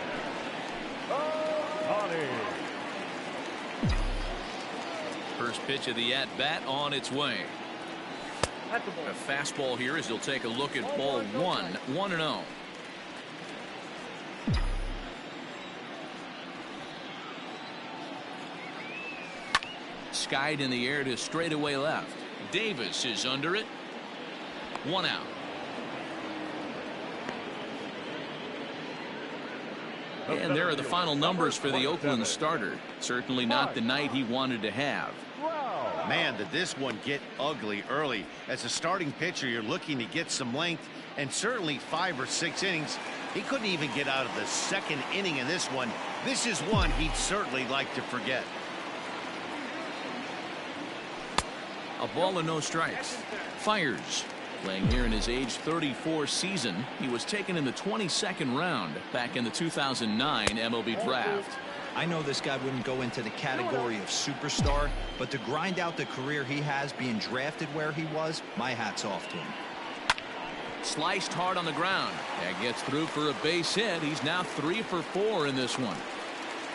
S4: Ohtani.
S1: First pitch of the at-bat on its way. A fastball here as he'll take a look at ball one, 1-0. Skied in the air to straightaway left. Davis is under it. 1 out. And there are the final numbers for the Oakland starter. Certainly not the night he wanted to have.
S3: Man, did this one get ugly early. As a starting pitcher, you're looking to get some length, and certainly 5 or 6 innings. He couldn't even get out of the second inning in this one. This is one he'd certainly like to forget.
S1: A ball and no strikes. Fiers playing here in his age 34 season. He was taken in the 22nd round back in the 2009 MLB draft.
S2: I know this guy wouldn't go into the category of superstar, but to grind out the career he has being drafted where he was, my hat's off to him.
S1: Sliced hard on the ground. That gets through for a base hit. He's now 3 for 4 in this one.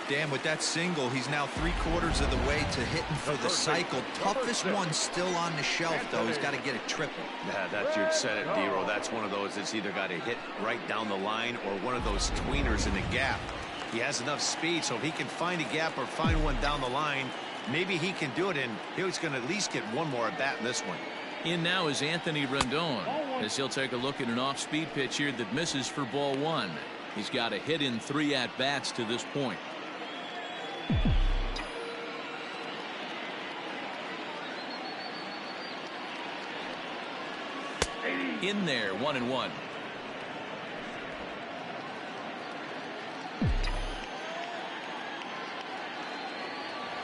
S2: Dan, with that single, he's now 3/4 of the way to hitting for the cycle. Toughest one still on the shelf, though. He's got to get a triple.
S3: Yeah, that's you said it, Dero. That's one of those that's either got to hit right down the line or one of those tweeners in the gap. He has enough speed, so if he can find a gap or find one down the line, maybe he can do it, and he's going to at least get one more at bat in this one.
S1: In now is Anthony Rendon, as he'll take a look at an off-speed pitch here that misses for ball 1. He's got a hit in 3 at-bats to this point. In there, 1-1.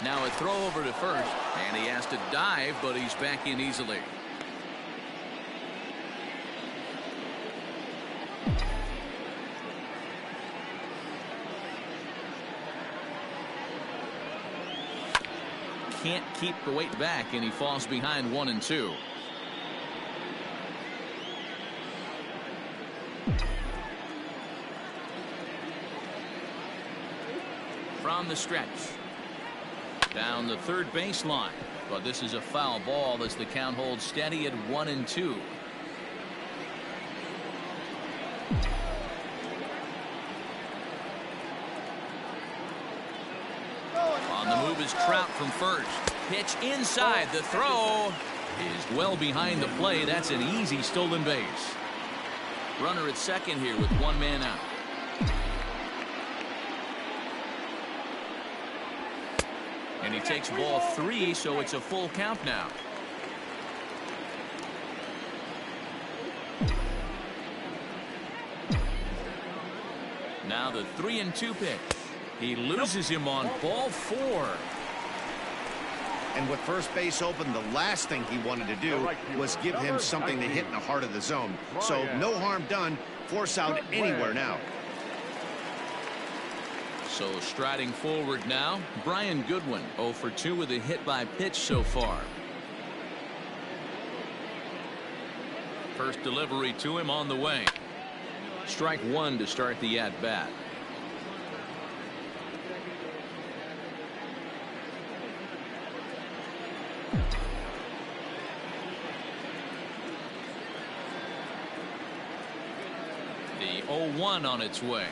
S1: Now a throw over to first, and he has to dive, but he's back in easily. Can't keep the weight back, and he falls behind 1-2. From the stretch. Down the third baseline, but this is a foul ball as the count holds steady at 1-2. On the move is Trout from first. Pitch inside. The throw is well behind the play. That's an easy stolen base. Runner at second here with 1 man out. And he takes ball 3, so it's a full count now. Now the 3-2 pitch. He loses him on ball 4.
S3: And with first base open, the last thing he wanted to do was give him something to hit in the heart of the zone. So no harm done. Force out anywhere now.
S1: So striding forward now, Brian Goodwin 0 for 2 with a hit by pitch so far. First delivery to him on the way. Strike 1 to start the at-bat. The 0-1 on its way.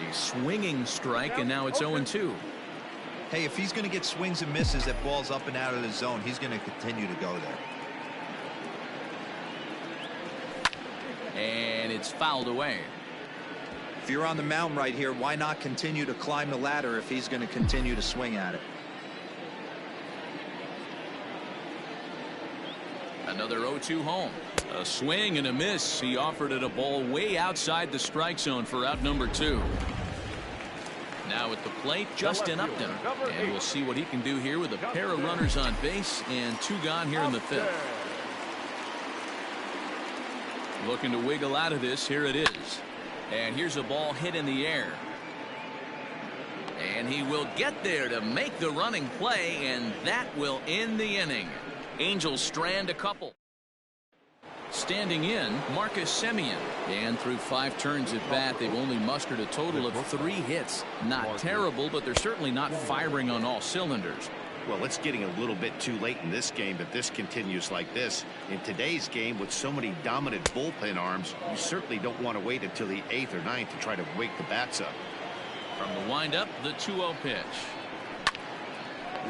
S1: A swinging strike, and now it's 0-2.
S2: Hey, if he's going to get swings and misses at balls up and out of the zone, he's going to continue to go there.
S1: And it's fouled away.
S2: If you're on the mound right here, why not continue to climb the ladder if he's going to continue to swing at it?
S1: Another 0-2 home. A swing and a miss. He offered it a ball way outside the strike zone for out number 2. Now at the plate, Justin Upton. And we'll see what he can do here with a pair of runners on base and 2 gone here in the 5th. Looking to wiggle out of this. Here it is. And here's a ball hit in the air. And he will get there to make the running play, and that will end the inning. Angels strand a couple. Standing in, Marcus Semien. And through 5 turns at bat, they've only mustered a total of 3 hits. Not terrible, but they're certainly not firing on all cylinders.
S3: Well, it's getting a little bit too late in this game if this continues like this. In today's game, with so many dominant bullpen arms, you certainly don't want to wait until the 8th or 9th to try to wake the bats up.
S1: From the windup, the 2-0 pitch.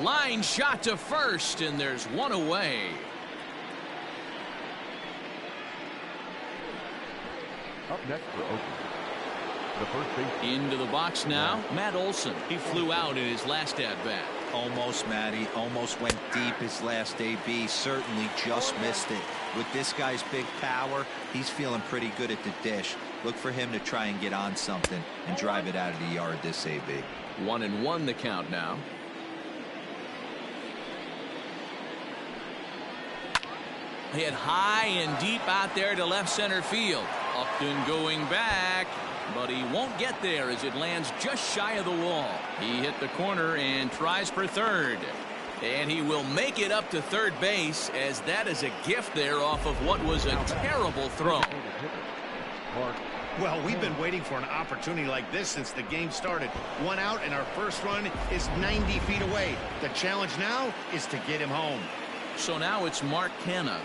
S1: Line shot to first, and there's 1 away.
S4: Up next for Oakland, the first base.
S1: Into the box now, Matt Olson. He flew out in his last at-bat.
S2: Almost, Matty. Almost went deep his last AB. Certainly just missed it. With this guy's big power, he's feeling pretty good at the dish. Look for him to try and get on something and drive it out of the yard this AB.
S1: 1-1 the count now. Hit high and deep out there to left center field. Upton going back, but he won't get there as it lands just shy of the wall. He hit the corner and tries for third. And he will make it up to third base, as that is a gift there off of what was a terrible throw.
S3: Well, we've been waiting for an opportunity like this since the game started. 1 out, and our first run is 90 feet away. The challenge now is to get him home.
S1: So now it's Mark Canha,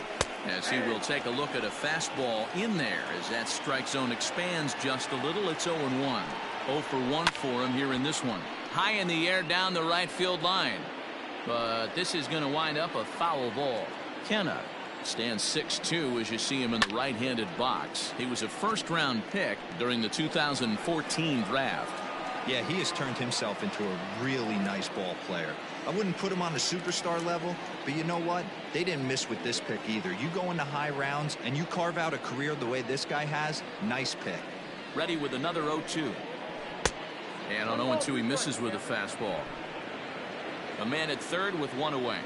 S1: as he will take a look at a fastball in there as that strike zone expands just a little. It's 0-1. 0 for 1 for him here in this one. High in the air down the right field line. But this is going to wind up a foul ball. Canha stands 6'2" as you see him in the right-handed box. He was a first-round pick during the 2014 draft.
S2: Yeah, he has turned himself into a really nice ball player. I wouldn't put him on the superstar level, but you know what? They didn't miss with this pick either. You go into high rounds and you carve out a career the way this guy has. Nice pick.
S1: Ready with another 0-2. And on 0-2 he misses with a fastball. A man at third with 1 away.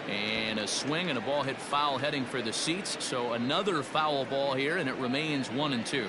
S1: And a swing and a ball hit foul heading for the seats. So another foul ball here, and it remains 1-2.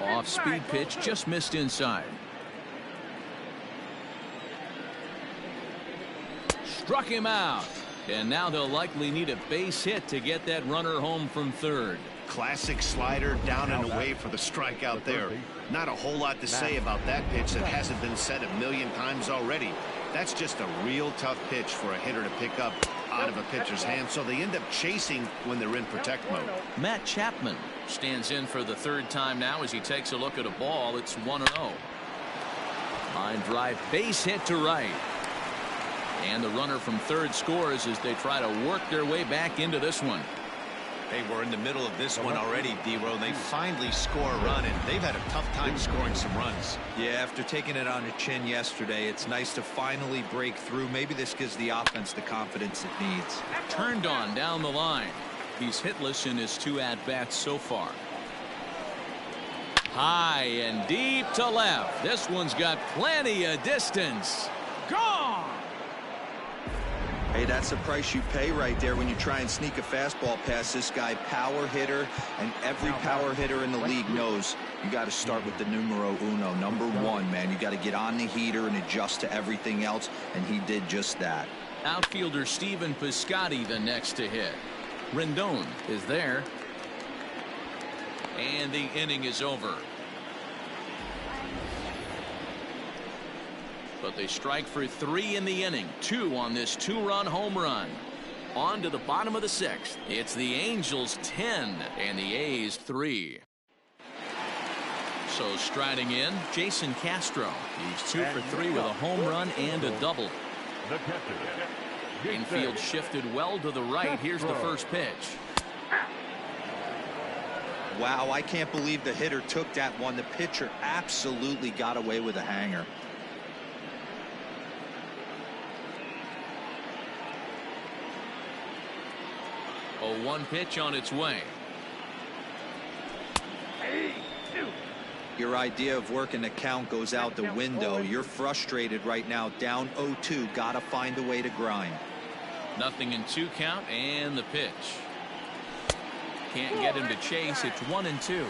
S1: Off-speed pitch, just missed inside. Struck him out. And now they'll likely need a base hit to get that runner home from third.
S3: Classic slider down and away for the strikeout there. Not a whole lot to say about that pitch that hasn't been said a million times already. That's just a real tough pitch for a hitter to pick up out of a pitcher's hand, so they end up chasing when they're in protect mode.
S1: Matt Chapman stands in for the third time now as he takes a look at a ball. It's 1-0. Line drive, base hit to right. And the runner from third scores as they try to work their way back into this one.
S3: Hey, we're in the middle of this one already, D-Row. They finally score a run, and they've had a tough time scoring some runs.
S2: Yeah, after taking it on the chin yesterday, it's nice to finally break through. Maybe this gives the offense the confidence it needs.
S1: Turned on down the line. He's hitless in his 2 at-bats so far. High and deep to left. This one's got plenty of distance. Gone!
S2: Hey, that's the price you pay right there when you try and sneak a fastball past this guy. Power hitter, and every power hitter in the league knows you got to start with the numero uno, number 1, man. You got to get on the heater and adjust to everything else, and he did just that.
S1: Outfielder Steven Piscotty the next to hit. Rendon is there. And the inning is over. But they strike for 3 in the inning. 2 on this 2-run home run. On to the bottom of the 6th. It's the Angels 10 and the A's 3. So striding in, Jason Castro. He's 2 for 3 with a home run and a double.
S4: The catcher.
S1: Infield shifted well to the right. Here's the first pitch.
S2: Wow, I can't believe the hitter took that one. The pitcher absolutely got away with a hanger.
S1: A 1 pitch on its way.
S2: Your idea of working the count goes out the window. You're frustrated right now, down 0-2. Got to find a way to grind.
S1: Nothing in 2 count, and the pitch. Can't get him to chase. It's 1-2.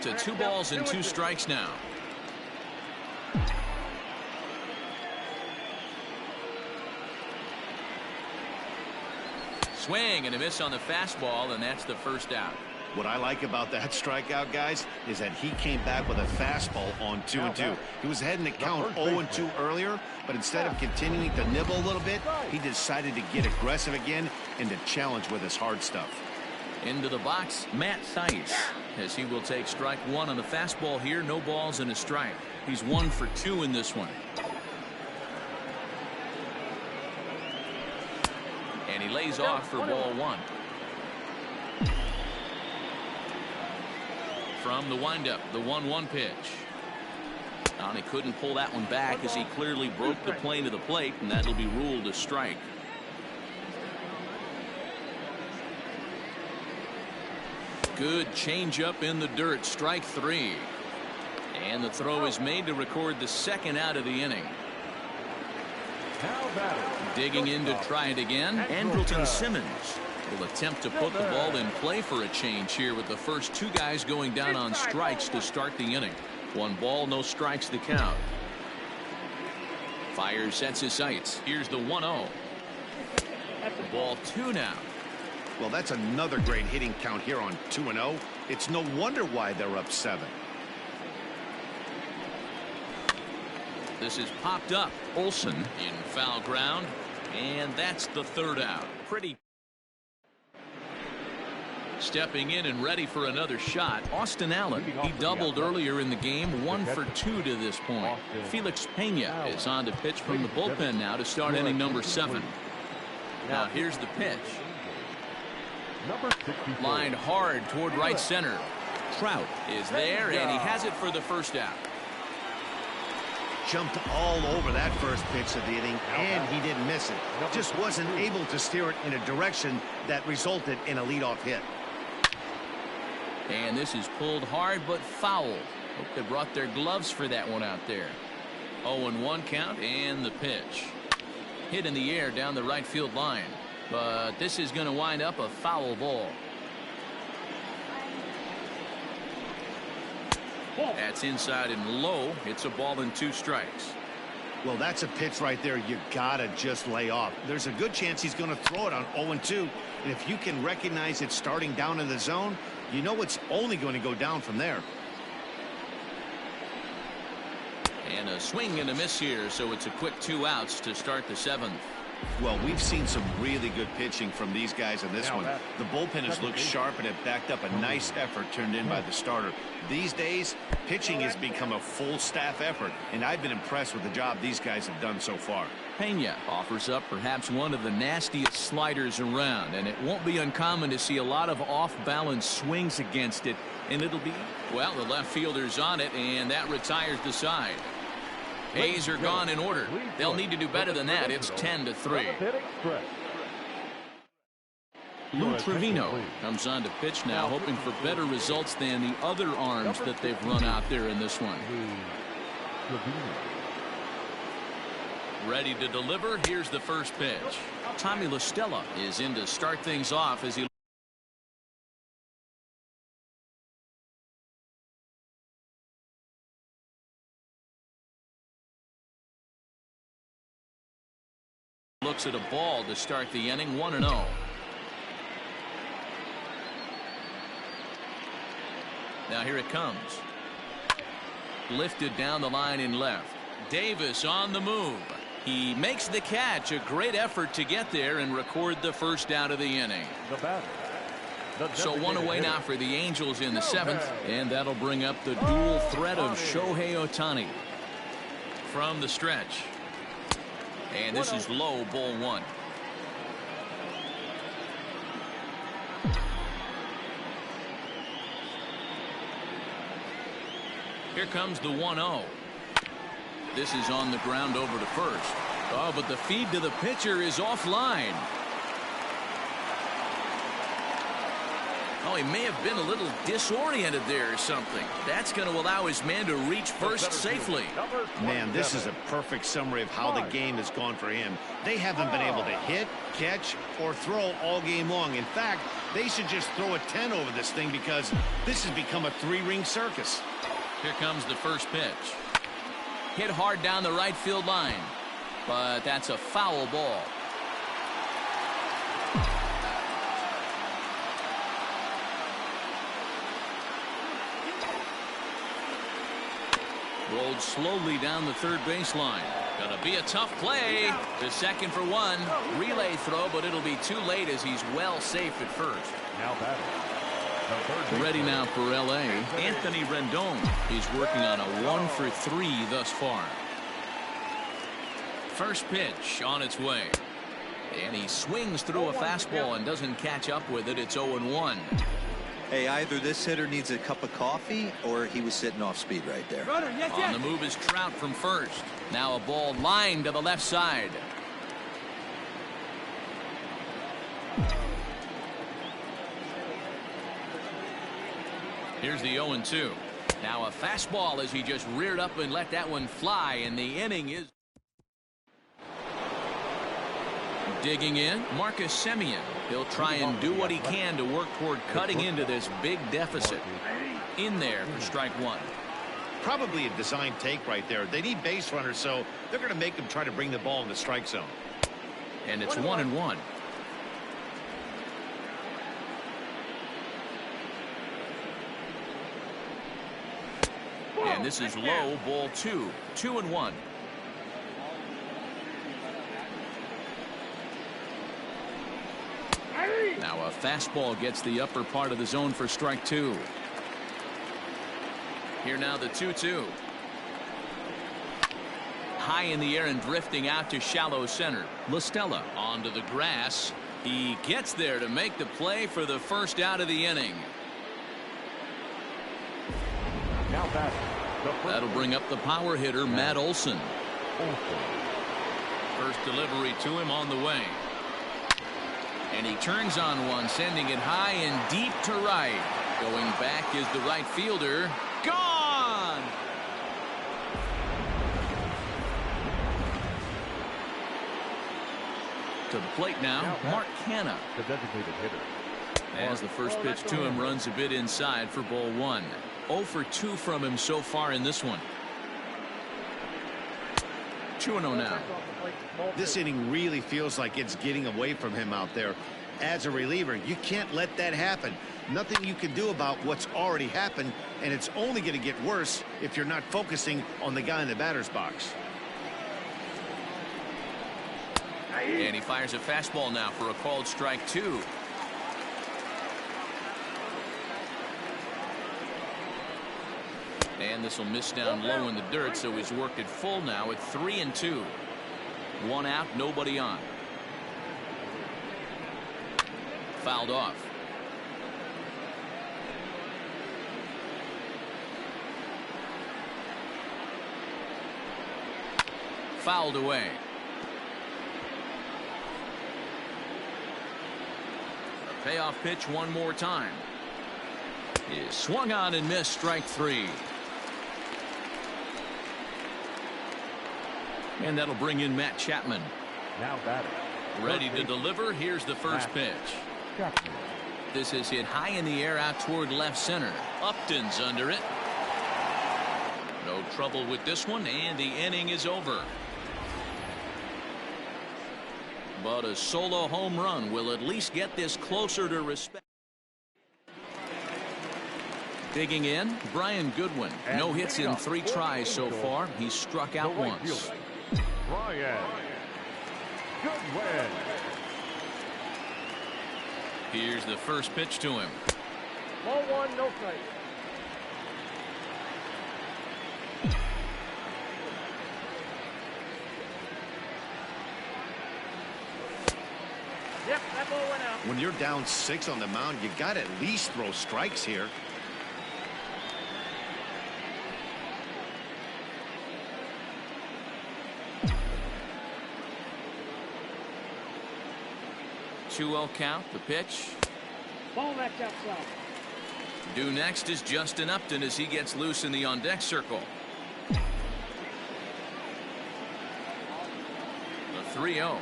S1: To 2 balls and 2 strikes now. Swing and a miss on the fastball, and that's the first out.
S3: What I like about that strikeout, guys, is that he came back with a fastball on 2-2. He was heading to count 0-2 earlier, but instead of continuing to nibble a little bit, he decided to get aggressive again and to challenge with his hard stuff.
S1: Into the box, Matt Theis, as he will take strike 1 on the fastball here. No balls and a strike. He's 1 for 2 in this one. And he lays off for ball 1. From the windup, the 1-1 pitch. And he couldn't pull that one back as he clearly broke the plane of the plate, and that'll be ruled a strike. Good changeup in the dirt, strike 3. And the throw is made to record the second out of the inning. Digging in to try it again, Andrelton Simmons will attempt to put the ball in play for a change here with the first 2 guys going down on strikes to start the inning. 1 ball, no strikes to count. Fires, sets his sights. Here's the 1-0. Ball 2 now.
S3: Well, that's another great hitting count here on 2-0. It's no wonder why they're up 7.
S1: This is popped up. Olsen in foul ground, and that's the 3rd out. Pretty. Stepping in and ready for another shot, Austin Allen. He doubled earlier in the game, 1 for 2 to this point. Felix Pena is on to pitch from the bullpen now to start inning number 7. Now here's the pitch. Lined hard toward right center. Trout is there, and he has it for the first out.
S3: Jumped all over that first pitch of the inning, and he didn't miss it. Just wasn't able to steer it in a direction that resulted in a leadoff hit.
S1: And this is pulled hard but foul. Hope they brought their gloves for that one out there. 0-1 count, and the pitch. Hit in the air down the right field line. But this is going to wind up a foul ball. That's inside and low. It's a ball and 2 strikes.
S3: Well, that's a pitch right there you gotta just lay off. There's a good chance he's going to throw it on 0-2. And if you can recognize it starting down in the zone, you know it's only going to go down from there.
S1: And a swing and a miss here, so it's a quick 2 outs to start the 7th.
S3: Well, we've seen some really good pitching from these guys in this one. The bullpen has looked sharp and have backed up a nice effort turned in by the starter. These days, pitching has become a full staff effort, and I've been impressed with the job these guys have done so far.
S1: Pena offers up perhaps one of the nastiest sliders around, and it won't be uncommon to see a lot of off-balance swings against it, and it'll be, well, the left fielder's on it, and that retires the side. A's are gone in order. They'll need to do better than that. It's 10-3. Lou Trevino comes on to pitch now, hoping for better results than the other arms that they've run out there in this one. Ready to deliver. Here's the first pitch. Tommy La Stella is in to start things off as he looks at a ball to start the inning. 1-0. Now here it comes. Lifted down the line in left. Davis on the move. He makes the catch. A great effort to get there and record the first out of the inning. So 1 away now for the Angels in the 7th, and that'll bring up the dual threat of Shohei Ohtani. From the stretch. And this is low, ball 1. Here comes the 1-0. This is on the ground over to first. Oh, but the feed to the pitcher is offline. Oh, he may have been a little disoriented there or something. That's going to allow his man to reach first safely.
S3: Man, this is a perfect summary of how the game has gone for him. They haven't been able to hit, catch, or throw all game long. In fact, They should just throw a 10 over this thing because this has become a three-ring circus.
S1: Here comes the first pitch. Hit hard down the right field line, but that's a foul ball. Rolled slowly down the third baseline. Gonna be a tough play. To second for one. Relay throw, but it'll be too late as he's well safe at first.
S4: Now batting.
S1: Ready now for L.A. Anthony Rendon. He's working on a 1-for-3 thus far. First pitch on its way. And he swings through a fastball and doesn't catch up with it. It's 0-1.
S2: Hey, either this hitter needs a cup of coffee or he was sitting off speed right there.
S1: On the move is Trout from first. Now a ball lined to the left side. Here's the 0-2. Now a fastball as he just reared up and let that one fly, and the inning is digging in. Marcus Semien. He'll try and do what he can to work toward cutting into this big deficit. In there for strike one.
S3: Probably a design take right there. They need base runners, so they're going to make him try to bring the ball in the strike zone.
S1: And it's 1-1. And this is low, ball 2. 2-1. Now a fastball gets the upper part of the zone for strike 2. Here now the 2-2. High in the air and drifting out to shallow center. LaStella onto the grass. He gets there to make the play for the first out of the inning.
S4: Now batting.
S1: That'll bring up the power hitter, Matt Olson. First delivery to him on the way. And he turns on one, sending it high and deep to right. Going back is the right fielder. Gone! To the plate now, Mark Canha.
S4: The designated hitter.
S1: As the first pitch to him runs a bit inside for ball 1. 0 for 2 from him so far in this one. 2-0 now.
S3: This inning really feels like it's getting away from him out there. As a reliever, you can't let that happen. Nothing you can do about what's already happened, and it's only going to get worse if you're not focusing on the guy in the batter's box.
S1: And he fires a fastball now for a called strike 2. And this will miss down low in the dirt, so he's worked it full now at 3-2. 1 out, nobody on. Fouled off. Fouled away. A payoff pitch one more time. Is swung on and missed, strike 3. And that'll bring in Matt Chapman.
S4: Now batting.
S1: Ready to deliver. Here's the first pitch. This is hit high in the air out toward left center. Upton's under it. No trouble with this one, and the inning is over. But a solo home run will at least get this closer to respect. Digging in, Brian Goodwin. No hits in 3 tries so far. He's struck out once.
S4: Brian Goodwin.
S1: Here's the first pitch to him.
S5: Ball 1, no strike. Yep, that ball went out.
S3: When you're down 6 on the mound, you got to at least throw strikes here.
S1: Two-0 count. The pitch.
S5: Ball match outside.
S1: Due next is Justin Upton as he gets loose in the on-deck circle. The 3-0.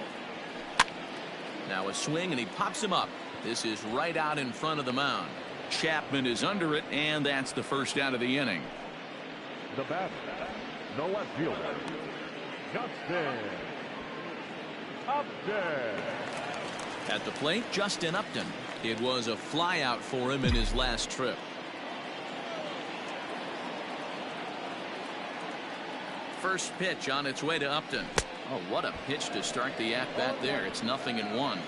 S1: Now a swing and he pops him up. This is right out in front of the mound. Chapman is under it, and that's the first out of the inning.
S4: The batter, the left fielder, Justin Upton.
S1: At the plate, Justin Upton. It was a flyout for him in his last trip. First pitch on its way to Upton. Oh, what a pitch to start the at-bat there. It's 0-1.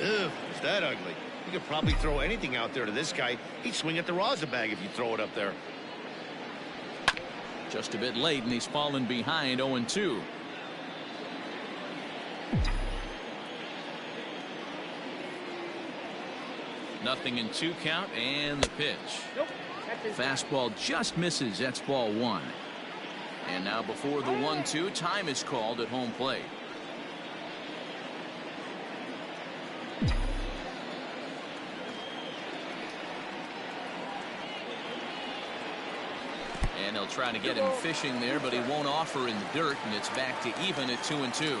S8: Ew, is that ugly? You could probably throw anything out there to this guy. He'd swing at the rosin bag if you throw it up there.
S1: Just a bit late, and he's fallen behind 0-2. Nothing in 2 count, and the pitch.
S5: Nope. That's it.
S1: Fastball just misses. That's ball 1. And now before the 1-2, time is called at home plate. And they'll try to get him fishing there, but he won't offer in the dirt, and it's back to even at 2-2.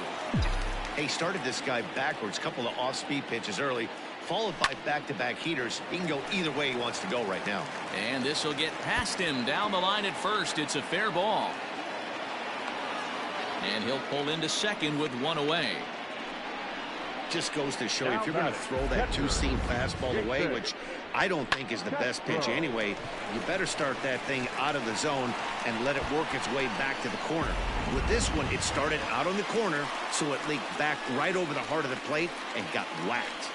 S8: Hey, started this guy backwards. Couple of off-speed pitches early, followed by back-to-back heaters. He can go either way he wants to go right now.
S1: And this will get past him down the line at first. It's a fair ball. And he'll pull into second with 1 away.
S8: Just goes to show you, if you're going to throw that two-seam fastball away, which I don't think is the best pitch anyway, you better start that thing out of the zone and let it work its way back to the corner. With this one, it started out on the corner, so it leaked back right over the heart of the plate and got whacked.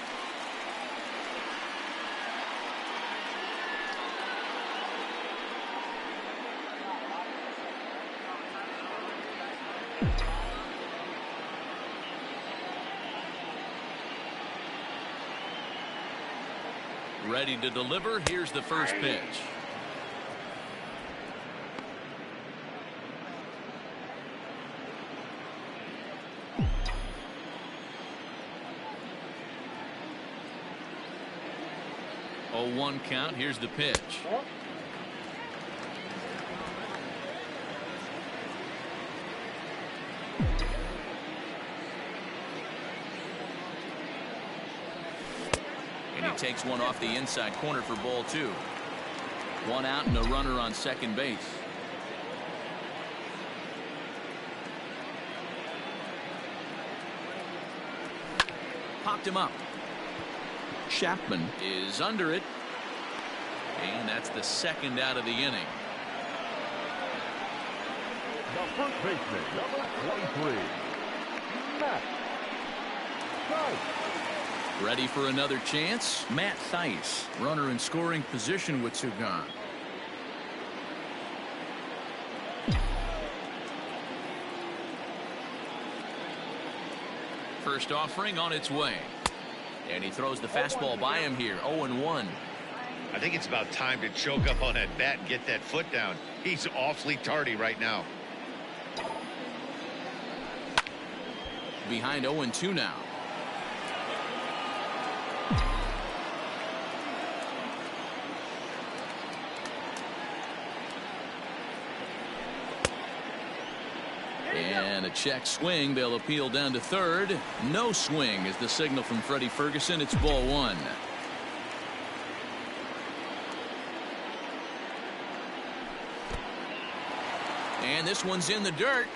S1: Ready to deliver. Here's the first pitch. Oh, 1 count. Here's the pitch. Takes one off the inside corner for ball 2. 1 out and a runner on second base. Popped him up. Chapman is under it. And that's the second out of the inning.
S4: The first baseman, number 23, Matt Price.
S1: Ready for another chance? Matt Theis, runner in scoring position with 2 gone. First offering on its way. And he throws the fastball by him here. 0-1.
S8: I think it's about time to choke up on that bat and get that foot down. He's awfully tardy right now.
S1: Behind 0-2 now. And a check swing. They'll appeal down to third. No swing is the signal from Freddie Ferguson. It's ball 1. And this one's in the dirt,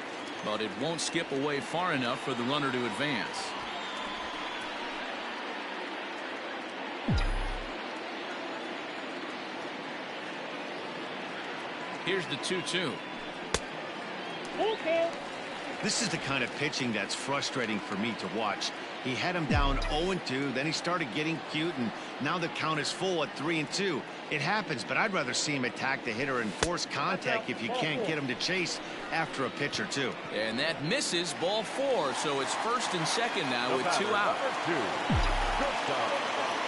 S1: but it won't skip away far enough for the runner to advance. Here's the 2-2.
S5: Okay.
S8: This is the kind of pitching that's frustrating for me to watch. He had him down 0-2, then he started getting cute, and now the count is full at 3-2. It happens, but I'd rather see him attack the hitter and force contact if you can't get him to chase after a pitch or 2.
S1: And that misses, ball 4, so it's first and second now with 2 out.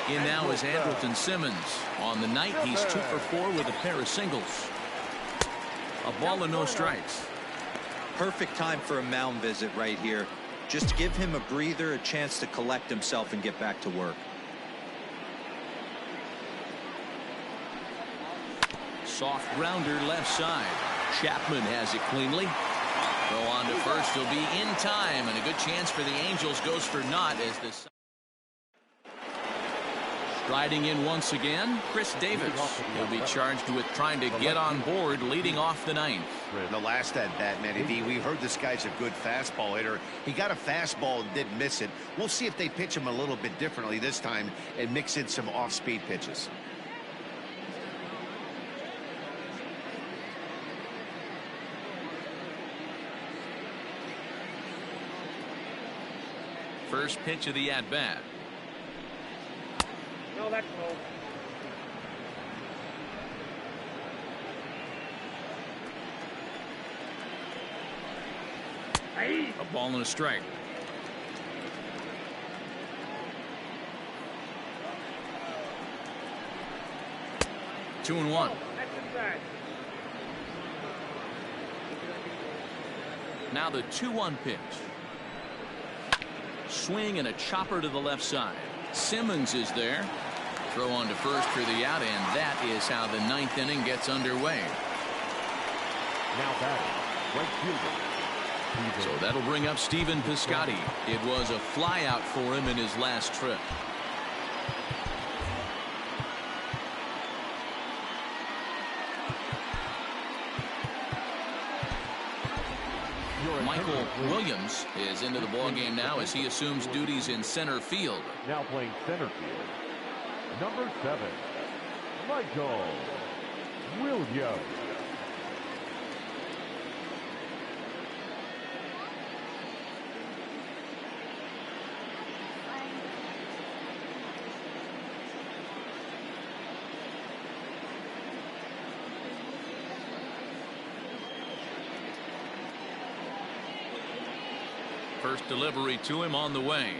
S1: In now is Andrelton Simmons. On the night, he's 2 for 4 with a pair of singles. A ball and no strikes.
S2: Perfect time for a mound visit right here. Just give him a breather, a chance to collect himself and get back to work.
S1: Soft grounder left side. Chapman has it cleanly. Throw on to first. He'll be in time, and a good chance for the Angels goes for naught as this. Riding in once again, Chris Davis. He'll be charged with trying to get on board leading off the ninth.
S3: The last at bat, Matty D, we heard this guy's a good fastball hitter. He got a fastball and didn't miss it. We'll see if they pitch him a little bit differently this time and mix in some off-speed pitches.
S1: First pitch of the at-bat.
S5: No, that's low. Hey.
S1: A ball and a strike. Two and one.
S5: That's inside.
S1: Now the 2-1 pitch. Swing and a chopper to the left side. Simmons is there. Throw on to first for the out, and that is how the ninth inning gets underway.
S4: Now batting, right fielder.
S1: So that'll bring up Stephen Piscotty. It was a flyout for him in his last trip. Michael Williams is into the ballgame now as he assumes duties in center field.
S4: Now playing center field, number 7, Michael Williams.
S1: First delivery to him on the way.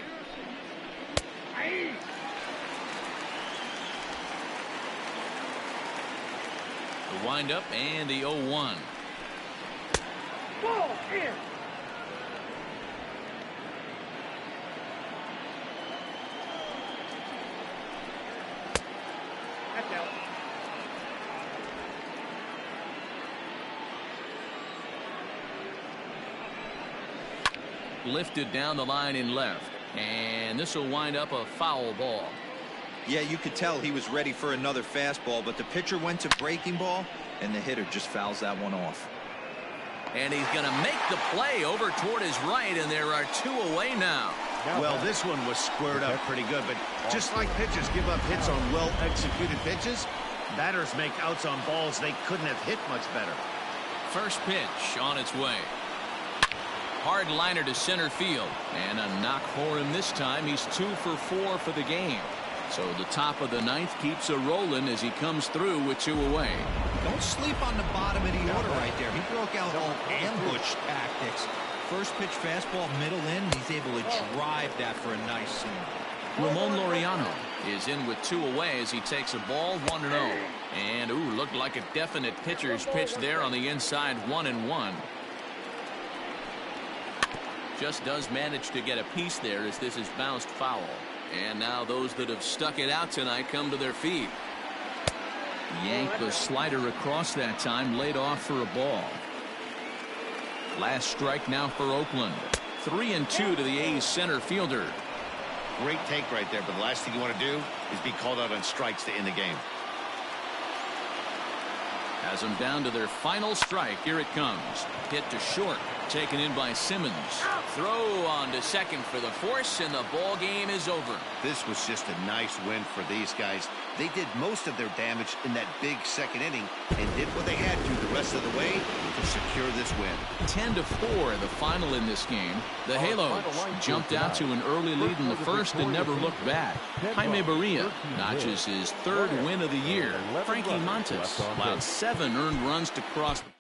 S1: The windup and the 0-1.
S5: Ball in. That's out.
S1: Lifted down the line in left, and this will wind up a foul ball.
S2: Yeah, you could tell he was ready for another fastball, but the pitcher went to breaking ball and the hitter just fouls that one off.
S1: And he's going to make the play over toward his right, and there are 2 away now.
S3: Well, this one was squared up pretty good, but just like pitchers give up hits on well-executed pitches, batters make outs on balls they couldn't have hit much better.
S1: First pitch on its way. Hard liner to center field, and a knock for him this time. He's 2 for 4 for the game. So the top of the ninth keeps a rolling as he comes through with 2 away.
S2: Don't sleep on the bottom of the order right there. He broke out all ambush tactics. First pitch fastball middle in, and he's able to drive that for a nice swing.
S1: Ramon Laureano is in with 2 away as he takes a ball 1-0. And ooh, looked like a definite pitcher's pitch there on the inside. 1-1. Just does manage to get a piece there as this is bounced foul. And now those that have stuck it out tonight come to their feet. Yanked the slider across that time, laid off for a ball. Last strike now for Oakland. 3-2 to the A's center fielder.
S3: Great take right there, but the last thing you want to do is be called out on strikes to end the game.
S1: Has them down to their final strike. Here it comes. Hit to short. Taken in by Simmons. Throw on to second for the force, and the ball game is over.
S3: This was just a nice win for these guys. They did most of their damage in that big second inning and did what they had to the rest of the way to secure this win.
S1: 10-4 the final in this game. The Halos jumped out to an early lead in the first and never looked back. Jaime Barria notches his 3rd win of the year. Frankie Montes allowed 7 earned runs to cross the